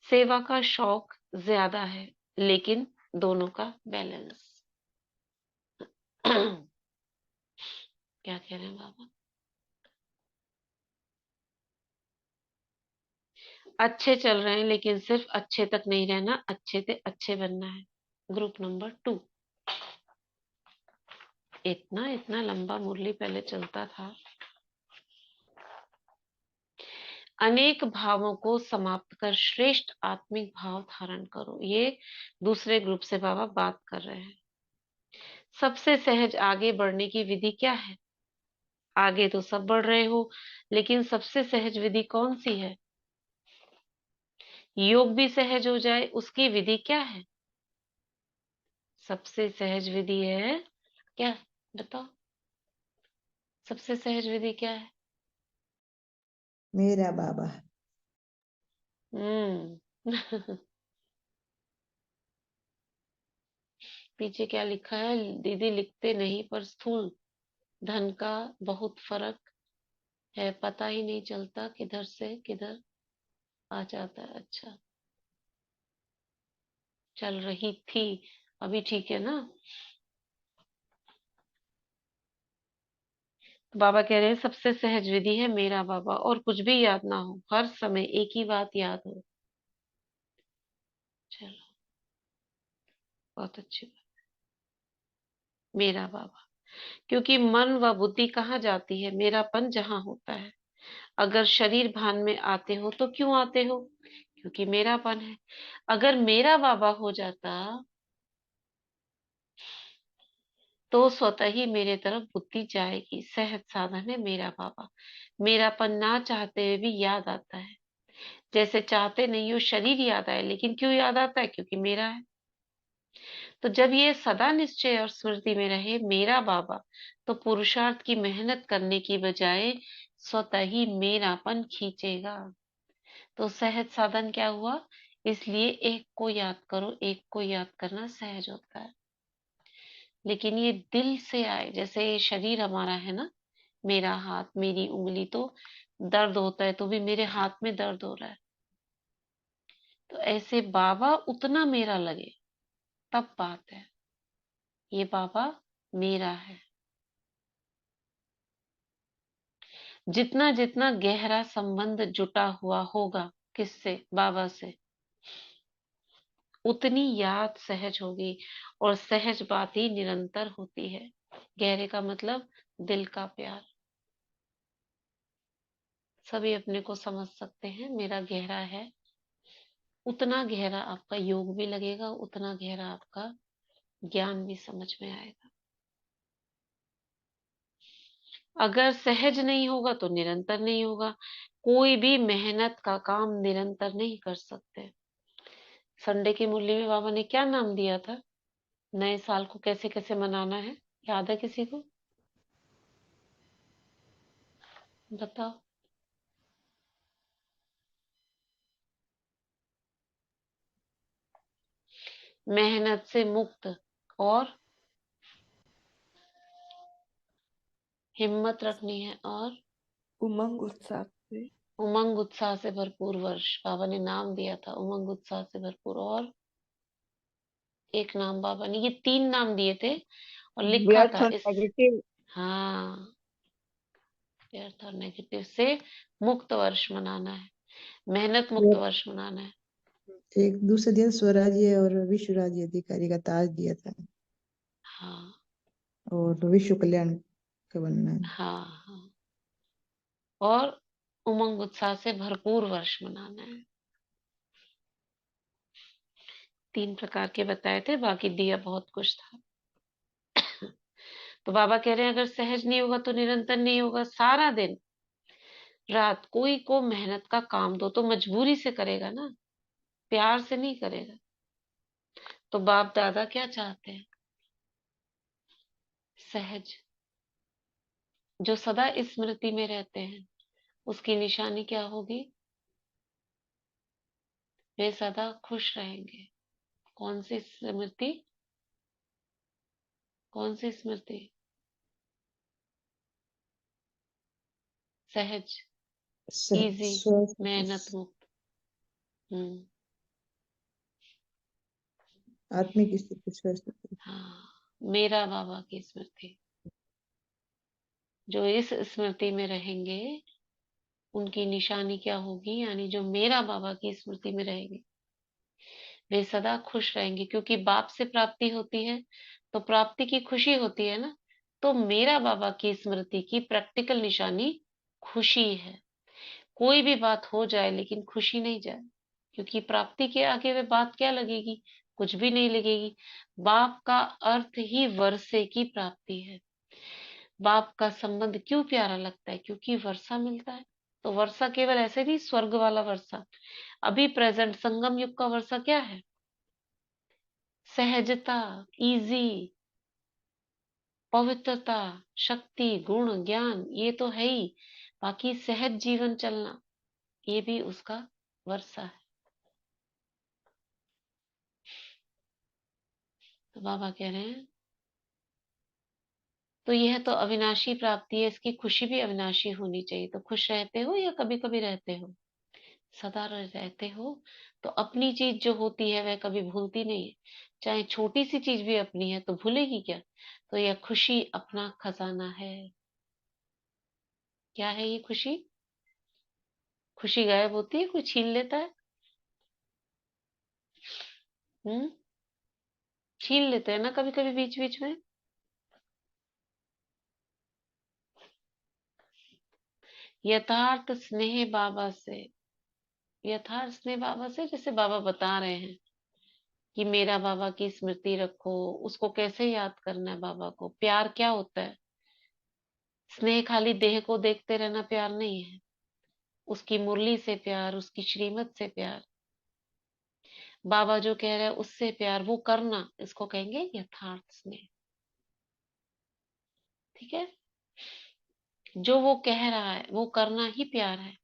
सेवा का शौक ज्यादा है, लेकिन दोनों का बैलेंस। क्या कह रहे हैं बाबा? अच्छे चल रहे हैं, लेकिन सिर्फ अच्छे तक नहीं रहना, अच्छे से अच्छे बनना है। Group number 2। इतना इतना लंबा मुरली पहले चलता था। अनेक भावों को समाप्त कर श्रेष्ठ आत्मिक भाव धारण करो। ये दूसरे ग्रुप से बाबा बात कर रहे हैं। सबसे सहज आगे बढ़ने की विधि क्या है? आगे तो सब बढ़ रहे हो, लेकिन सबसे सहज विधि कौन सी है? योग भी सहज हो जाए, उसकी विधि क्या है? सबसे सहज विधि है क्या? बताओ, सबसे सहज विधि क्या है? मेरा बाबा। पीछे क्या लिखा है? दीदी लिखते नहीं, पर स्थूल धन का बहुत फर्क है, पता ही नहीं चलता किधर से किधर आ जाता है। अच्छा, चल रही थी, अभी ठीक है ना? तो बाबा कह रहे हैं सबसे सहज विधि है मेरा बाबा, और कुछ भी याद ना हो, हर समय एक ही बात याद हो। चलो, बहुत अच्छी बात। मेरा बाबा, क्योंकि मन व बुद्धि कहाँ जाती है? मेरापन जहाँ होता है। अगर शरीर भान में आते हो तो क्यों आते हो? क्योंकि मेरापन है। अगर मेरा बाबा हो जाता तो स्वतः ही मेरे तरफ बुद्धि जाएगी। सहज साधन है मेरा बाबा। मेरापन ना चाहते हुए भी याद आता है। जैसे चाहते नहीं हो शरीर याद आए, लेकिन क्यों याद आता है? क्योंकि मेरा है। तो जब ये सदा निश्चय और स्मृति में रहे मेरा बाबा, तो पुरुषार्थ की मेहनत करने की बजाय स्वतः ही मेरापन खींचेगा। तो सहज साधन क्या हुआ? इसलिए एक को याद करो, एक को याद करना सहज होता है। लेकिन ये दिल से आए, जैसे ये शरीर हमारा है ना, मेरा हाथ मेरी उंगली, तो दर्द होता है तो भी मेरे हाथ में दर्द हो रहा है, तो ऐसे बाबा उतना मेरा लगे, तब बात है। ये बाबा मेरा है। जितना जितना गहरा संबंध जुटा हुआ होगा किससे? बाबा से, उतनी याद सहज होगी, और सहज बात ही निरंतर होती है। गहरे का मतलब दिल का प्यार। सभी अपने को समझ सकते हैं, मेरा गहरा है। उतना गहरा आपका योग भी लगेगा, उतना गहरा आपका ज्ञान भी समझ में आएगा। अगर सहज नहीं होगा तो निरंतर नहीं होगा। कोई भी मेहनत का काम निरंतर नहीं कर सकते। संडे की मुरली में बाबा ने क्या नाम दिया था? नए साल को कैसे कैसे मनाना है, याद है किसी को? बताओ। मेहनत से मुक्त, और हिम्मत रखनी है, और उमंग उत्साह से। उमंग उत्साह से भरपूर वर्ष। बाबा ने नाम दिया था, उमंग उत्साह से भरपूर। और एक नाम बाबा ने, ये 3 नाम दिए थे और लिखा व्यर्थ था और इस। नेगेटिव। हाँ, व्यर्थ और नेगेटिव से मुक्त वर्ष मनाना है, मेहनत मुक्त वर्ष मनाना है। एक दूसरा दिया स्वराज्य और विश्व राज्य अधिकारी का ताज दिया था, हाँ और विश्व कल्याण का बनना है। हाँ हाँ। और उमंग उत्साह से भरपूर वर्ष मनाना है। 3 प्रकार के बताए थे, बाकी दिया बहुत कुछ था। तो बाबा कह रहे हैं अगर सहज नहीं होगा तो निरंतर नहीं होगा। सारा दिन रात कोई को मेहनत का काम दो तो मजबूरी से करेगा ना, प्यार से नहीं करेगा। तो बाप दादा क्या चाहते हैं? सहज, जो सदा स्मृति में रहते हैं। उसकी निशानी क्या होगी? वे सदा खुश रहेंगे। कौन सी स्मृति? कौन सी स्मृति? सहज, इजी, मेहनत मुक्त। आत्मिक स्थिति, स्वस्थ। हाँ, मेरा बाबा की स्मृति। जो इस स्मृति में रहेंगे उनकी निशानी क्या होगी? यानी जो मेरा बाबा की स्मृति में रहेंगे वे सदा खुश रहेंगे, क्योंकि बाप से प्राप्ति होती है तो प्राप्ति की खुशी होती है ना। तो मेरा बाबा की स्मृति की प्रैक्टिकल निशानी खुशी है। कोई भी बात हो जाए लेकिन खुशी नहीं जाए, क्योंकि प्राप्ति के आगे वे बात क्या लगेगी? कुछ भी नहीं लगेगी। बाप का अर्थ ही वर्षे की प्राप्ति है। बाप का संबंध क्यों प्यारा लगता है? क्योंकि वर्षा मिलता है। तो वर्षा केवल ऐसे नहीं स्वर्ग वाला वर्षा, अभी प्रेजेंट संगम युग का वर्षा क्या है? सहजता, इजी, पवित्रता, शक्ति, गुण, ज्ञान, ये तो है ही। बाकी सहज जीवन चलना, ये भी उसका वर्षा है। तो बाबा कह रहे हैं तो यह तो अविनाशी प्राप्ति है, इसकी खुशी भी अविनाशी होनी चाहिए। तो खुश रहते हो या कभी कभी रहते हो? सदा रहते हो। तो अपनी चीज जो होती है वह कभी भूलती नहीं है। चाहे छोटी सी चीज भी अपनी है तो भूलेगी क्या? तो यह खुशी अपना खजाना है। क्या है ये खुशी? खुशी गायब होती है? कोई छीन लेता है? हम्म, छीन लेते हैं ना कभी कभी बीच बीच में। यथार्थ स्नेह बाबा से, यथार्थ स्नेह बाबा से, जैसे बाबा बता रहे हैं कि मेरा बाबा की स्मृति रखो। उसको कैसे याद करना है? बाबा को प्यार क्या होता है? स्नेह खाली देह को देखते रहना प्यार नहीं है। उसकी मुरली से प्यार, उसकी श्रीमत से प्यार, बाबा जो कह रहे हैं उससे प्यार, वो करना, इसको कहेंगे यथार्थ स्नेह। ठीक है? जो वो कह रहा है वो करना ही प्यार है।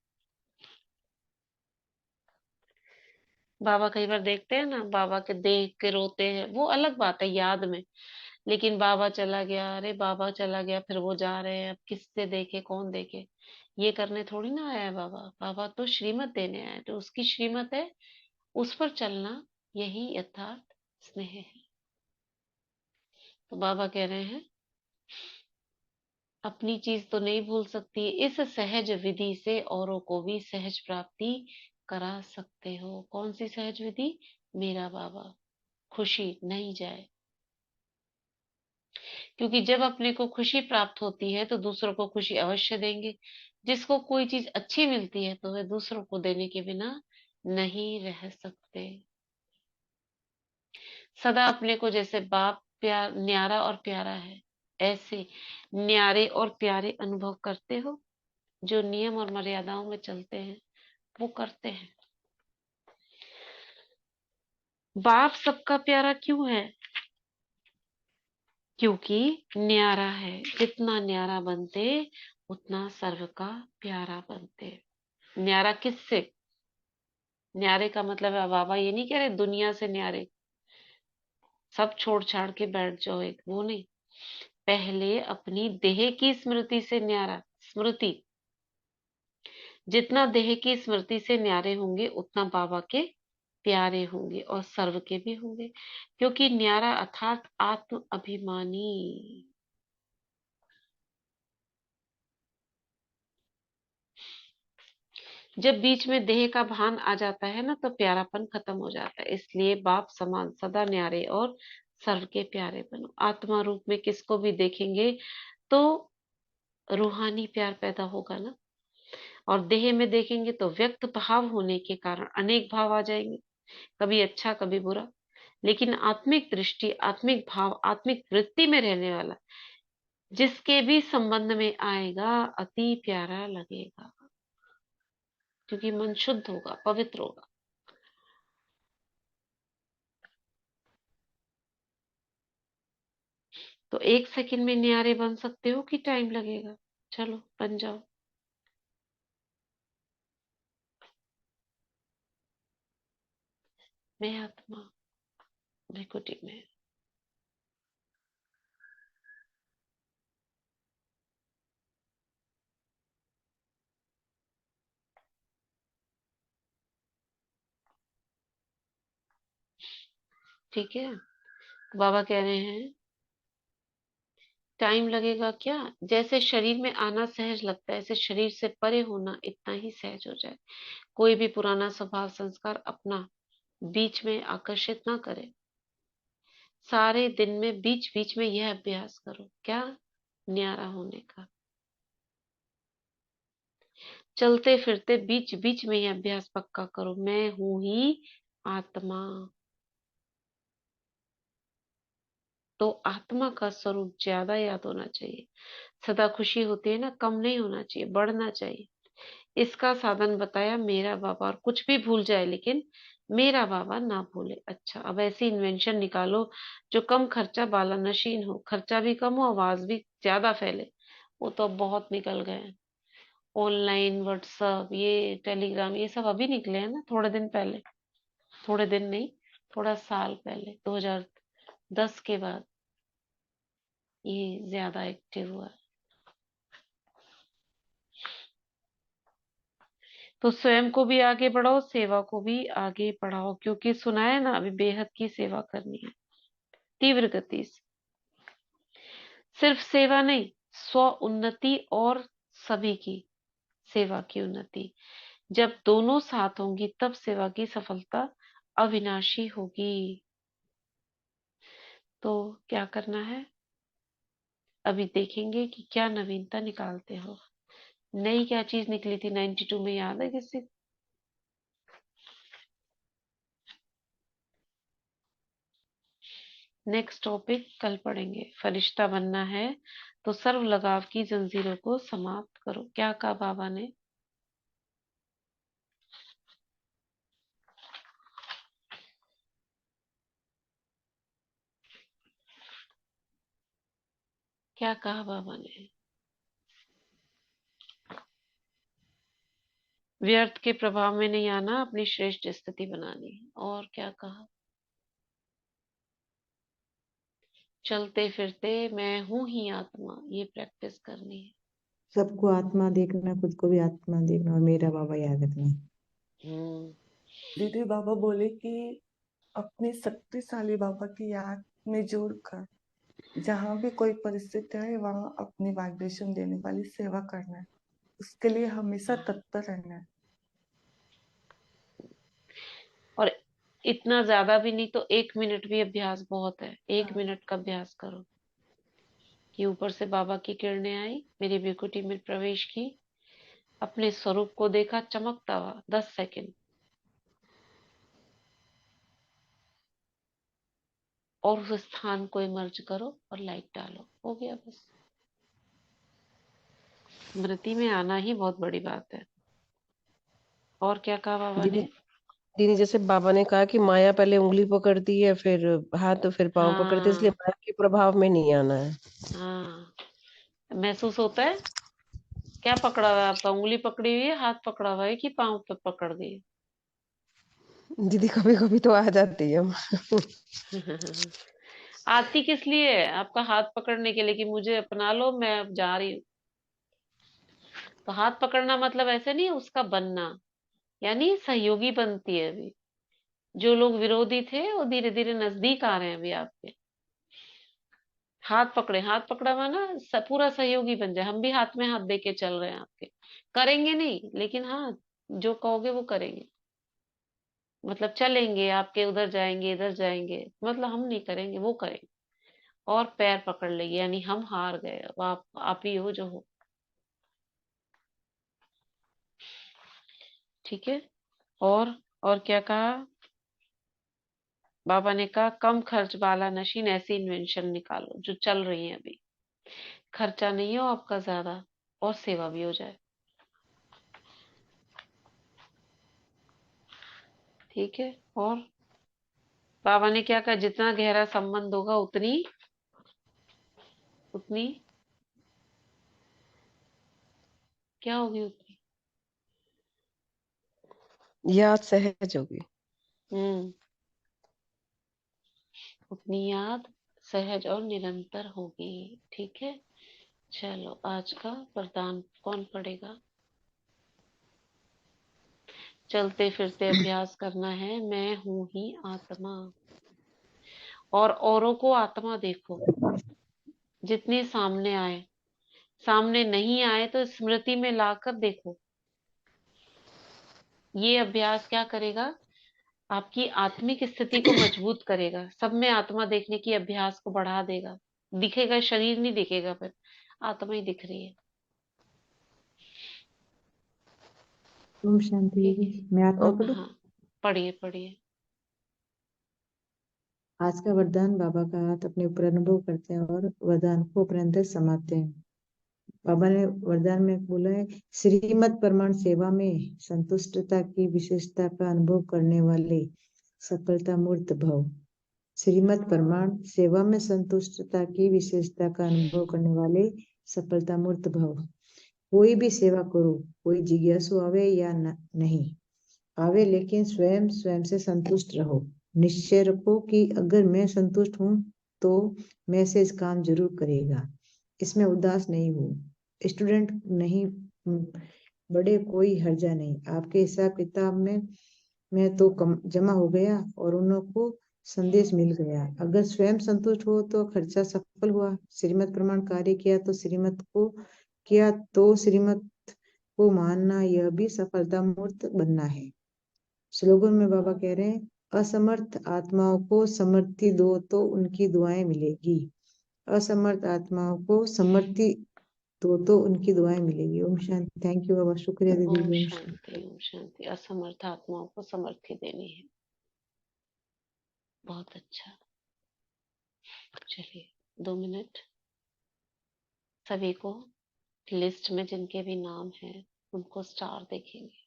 बाबा कई बार देखते हैं ना, बाबा के देख के रोते हैं, वो अलग बात है याद में। लेकिन बाबा चला गया, अरे बाबा चला गया, फिर वो जा रहे हैं, अब किससे देखे, कौन देखे? ये करने थोड़ी ना आया है बाबा। बाबा तो श्रीमत देने आया है, तो उसकी श्रीमत है, उस पर चलना, यही यथार्थ स्नेह है। तो बाबा कह रहे हैं अपनी चीज तो नहीं भूल सकती, इस सहज विधि से औरों को भी सहज प्राप्ति करा सकते हो। कौन सी सहज विधि? मेरा बाबा। खुशी नहीं जाए, क्योंकि जब अपने को खुशी प्राप्त होती है तो दूसरों को खुशी अवश्य देंगे। जिसको कोई चीज अच्छी मिलती है तो वे दूसरों को देने के बिना नहीं रह सकते। सदा अपने को जैसे बाप प्यार, न्यारा और प्यारा है, ऐसे न्यारे और प्यारे अनुभव करते हो। जो नियम और मर्यादाओं में चलते हैं वो करते हैं। बाप सबका प्यारा क्यों है? क्योंकि न्यारा है। जितना न्यारा बनते उतना सर्व का प्यारा बनते। न्यारा किससे? न्यारे का मतलब है, बाबा ये नहीं कह रहे दुनिया से न्यारे, सब छोड़ छाड़ के बैठ जाओ एक, वो नहीं। पहले अपनी देह की स्मृति से न्यारा। स्मृति, जितना देह की स्मृति से न्यारे होंगे उतना बाबा के प्यारे होंगे और सर्व के भी होंगे। क्योंकि न्यारा अर्थात आत्म अभिमानी। जब बीच में देह का भान आ जाता है ना, तो प्यारापन खत्म हो जाता है। इसलिए बाप समान सदा न्यारे और सर्व के प्यारे बनो। आत्मा रूप में किसको भी देखेंगे तो रूहानी प्यार पैदा होगा ना, और देह में देखेंगे तो व्यक्त भाव होने के कारण अनेक भाव आ जाएंगे, कभी अच्छा कभी बुरा। लेकिन आत्मिक दृष्टि, आत्मिक भाव, आत्मिक वृत्ति में रहने वाला जिसके भी संबंध में आएगा अति प्यारा लगेगा, क्योंकि मन शुद्ध होगा, पवित्र होगा। तो 1 सेकंड में न्यारे बन सकते हो कि टाइम लगेगा? चलो बन जाओ। मैं आत्मा भृकुटी में। ठीक है, बाबा कह रहे हैं टाइम लगेगा क्या? जैसे शरीर में आना सहज लगता है, ऐसे शरीर से परे होना इतना ही सहज हो जाए। कोई भी पुराना स्वभाव संस्कार अपना बीच में आकर्षित ना करे। सारे दिन में बीच बीच में यह अभ्यास करो, क्या? न्यारा होने का। चलते फिरते बीच बीच में यह अभ्यास पक्का करो, मैं हूं ही आत्मा। तो आत्मा का स्वरूप ज्यादा याद होना चाहिए। सदा खुशी होती है ना, कम नहीं होना चाहिए, बढ़ना चाहिए। इसका साधन बताया मेरा बाबा। और कुछ भी भूल जाए लेकिन मेरा बाबा ना भूले। अच्छा, अब ऐसी इन्वेंशन निकालो जो कम खर्चा वाला नशीन हो, खर्चा भी कम हो, आवाज भी ज्यादा फैले। वो तो अब बहुत निकल गए हैं, ऑनलाइन व्हाट्सएप, ये टेलीग्राम, ये सब अभी निकले हैं ना, थोड़े दिन पहले। थोड़े दिन नहीं, थोड़ा साल पहले, 2010 के बाद ये ज्यादा एक्टिव हुआ है। तो स्वयं को भी आगे बढ़ाओ, सेवा को भी आगे बढ़ाओ, क्योंकि सुना है ना, अभी बेहद की सेवा करनी है, तीव्र गति से। सिर्फ सेवा नहीं, स्व उन्नति और सभी की सेवा की उन्नति। जब दोनों साथ होंगी तब सेवा की सफलता अविनाशी होगी। तो क्या करना है, अभी देखेंगे कि क्या नवीनता निकालते हो। नई क्या चीज निकली थी 92 में, याद है किसी को? नेक्स्ट टॉपिक कल पढ़ेंगे। फरिश्ता बनना है तो सर्व लगाव की जंजीरों को समाप्त करो। क्या कहा बाबा ने? क्या कहा बाबा ने? व्यर्थ के प्रभाव में नहीं आना, अपनी श्रेष्ठ स्थिति बनानी है। और क्या कहा? चलते फिरते मैं हूं ही आत्मा, ये प्रैक्टिस करनी है। सबको आत्मा देखना, खुद को भी आत्मा देखना, और मेरा बाबा याद रखना। हम्म। दीदी बाबा बोले कि अपने शक्तिशाली बाबा की याद में जोड़कर जहाँ भी कोई परिस्थिति है वहाँ अपनी वाइब्रेशन देने वाली सेवा करना है, उसके लिए हमेशा तत्पर रहना है। और इतना ज्यादा भी नहीं तो 1 मिनट भी अभ्यास बहुत है। 1 मिनट का अभ्यास करो कि ऊपर से बाबा की किरणें आई, मेरी भृकुटी में प्रवेश की, अपने स्वरूप को देखा चमकता हुआ। 10 सेकंड, और उस स्थान को इमर्ज करो और लाइट डालो, हो गया बस। स्मृति में आना ही बहुत बड़ी बात है। और क्या कहा बाबा दीदी ने? दीदी जैसे बाबा ने कहा कि माया पहले उंगली पकड़ती है, फिर हाथ, फिर पांव पकड़ती है, इसलिए हाँ, माया के प्रभाव में नहीं आना है। हाँ, महसूस होता है। क्या पकड़ा हुआ है आपका? उंगली पकड़ी हुई है, हाथ पकड़ा हुआ है, कि पांव पे पकड़ गई? दीदी कभी कभी तो आ जाती है। आती किस लिए है? आपका हाथ पकड़ने के लिए कि मुझे अपना लो, मैं अब जा रही हूँ। तो हाथ पकड़ना मतलब ऐसे नहीं है उसका बनना, यानी सहयोगी बनती है। अभी जो लोग विरोधी थे वो धीरे धीरे नजदीक आ रहे हैं अभी आपके। हाथ पकड़े, हाथ पकड़ा हुआ ना, पूरा सहयोगी बन जाए। हम भी हाथ में हाथ दे के चल रहे हैं आपके, करेंगे नहीं लेकिन हाँ, जो कहोगे वो करेंगे, मतलब चलेंगे आपके, उधर जाएंगे इधर जाएंगे, मतलब हम नहीं करेंगे, वो करेंगे। और पैर पकड़ लेंगे, यानी हम हार गए, अब आप ही हो जो हो। ठीक है। और क्या कहा बाबा ने? कहा कम खर्च वाला नशीन ऐसी इन्वेंशन निकालो जो चल रही है अभी, खर्चा नहीं हो आपका ज्यादा और सेवा भी हो जाए। ठीक है। और बाबा ने क्या कहा? जितना गहरा संबंध होगा उतनी उतनी क्या होगी? उतनी याद सहज होगी। हम्म उतनी याद सहज और निरंतर होगी। ठीक है। चलो आज का वरदान कौन पढ़ेगा? चलते फिरते अभ्यास करना है, मैं हूं ही आत्मा। और औरों को आत्मा देखो, जितनी सामने आए, सामने नहीं आए तो स्मृति में लाकर देखो। ये अभ्यास क्या करेगा? आपकी आत्मिक स्थिति को मजबूत करेगा, सब में आत्मा देखने की अभ्यास को बढ़ा देगा। दिखेगा, शरीर नहीं दिखेगा, फिर आत्मा ही दिख रही है। ओम शांति ठीक दीदी। है। मैं आत्मा पढ़ूं? हाँ, पढ़िए पढ़िए। आज का वरदान बाबा का हाथ अपने ऊपर अनुभव करते हैं और वरदान को अपने अंदर समाते हैं। बाबा ने वरदान में बोला है, श्रीमत प्रमाण सेवा में संतुष्टता की विशेषता का अनुभव करने वाले सफलता मूर्त भव। श्रीमत प्रमाण सेवा में संतुष्टता की विशेषता का अनुभव करने वाले सफलता मूर्त भव। कोई भी सेवा करो, कोई जिज्ञासु आवे या नहीं आवे, लेकिन स्वयं स्वयं से संतुष्ट रहो। निश्चय रखो कि अगर मैं संतुष्ट हूँ तो मैसेज काम जरूर करेगा। इसमें उदास नहीं हो। स्टूडेंट नहीं बड़े, कोई हर्जा नहीं। आपके हिसाब किताब में तो जमा हो गया और उनको संदेश मिल गया। अगर स्वयं संतुष्ट हो तो खर्चा सफल हुआ। श्रीमत प्रमाण कार्य किया तो श्रीमत को मानना, यह भी सफलता मूर्त बनना है। स्लोगन में बाबा कह रहे हैं, असमर्थ आत्माओं को समर्थी दो तो उनकी दुआएं मिलेगी। असमर्थ आत्माओं को समर्थी तो उनकी दुआएं मिलेगी। ओम शांति। थैंक यू बाबा, शुक्रिया दीदी। ओम ओम शांति। शांति ओम शांति। असमर्थ आत्माओं को समर्थी देनी है। बहुत अच्छा। चलिए 2 मिनट। सभी को लिस्ट में जिनके भी नाम है उनको स्टार देखेंगे।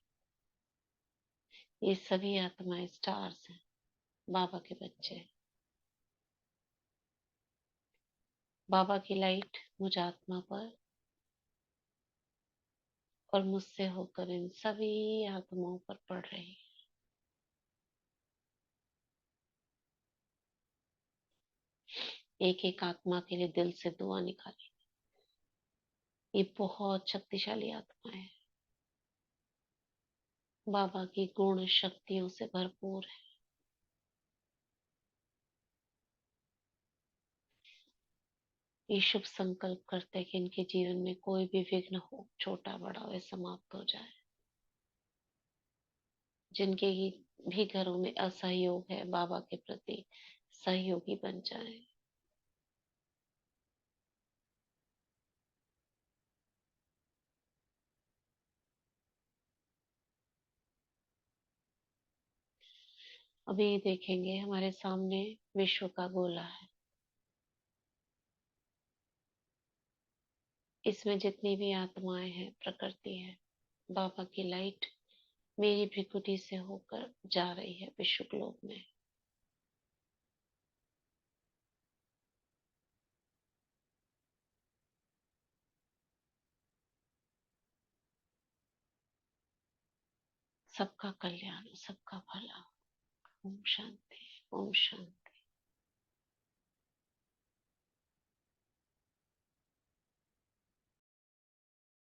ये सभी आत्माएं स्टार्स हैं, बाबा के बच्चे। बाबा की लाइट मुझ आत्मा पर और मुझसे होकर इन सभी आत्माओं पर पड़ रही है। एक एक आत्मा के लिए दिल से दुआ निकाली। ये बहुत शक्तिशाली आत्मा है, बाबा की गुण शक्तियों से भरपूर है। ये शुभ संकल्प करते हैं कि इनके जीवन में कोई भी विघ्न हो, छोटा बड़ा, वे समाप्त हो जाए। जिनके भी घरों में असहयोग है, बाबा के प्रति सहयोगी बन जाए। अभी देखेंगे हमारे सामने विश्व का गोला है। इसमें जितनी भी आत्माएं हैं, प्रकृति है, बाबा की लाइट मेरी भृकुटी से होकर जा रही है विश्व ग्लोब में। सबका कल्याण, सबका भला। ओम शांति। ओम शांति।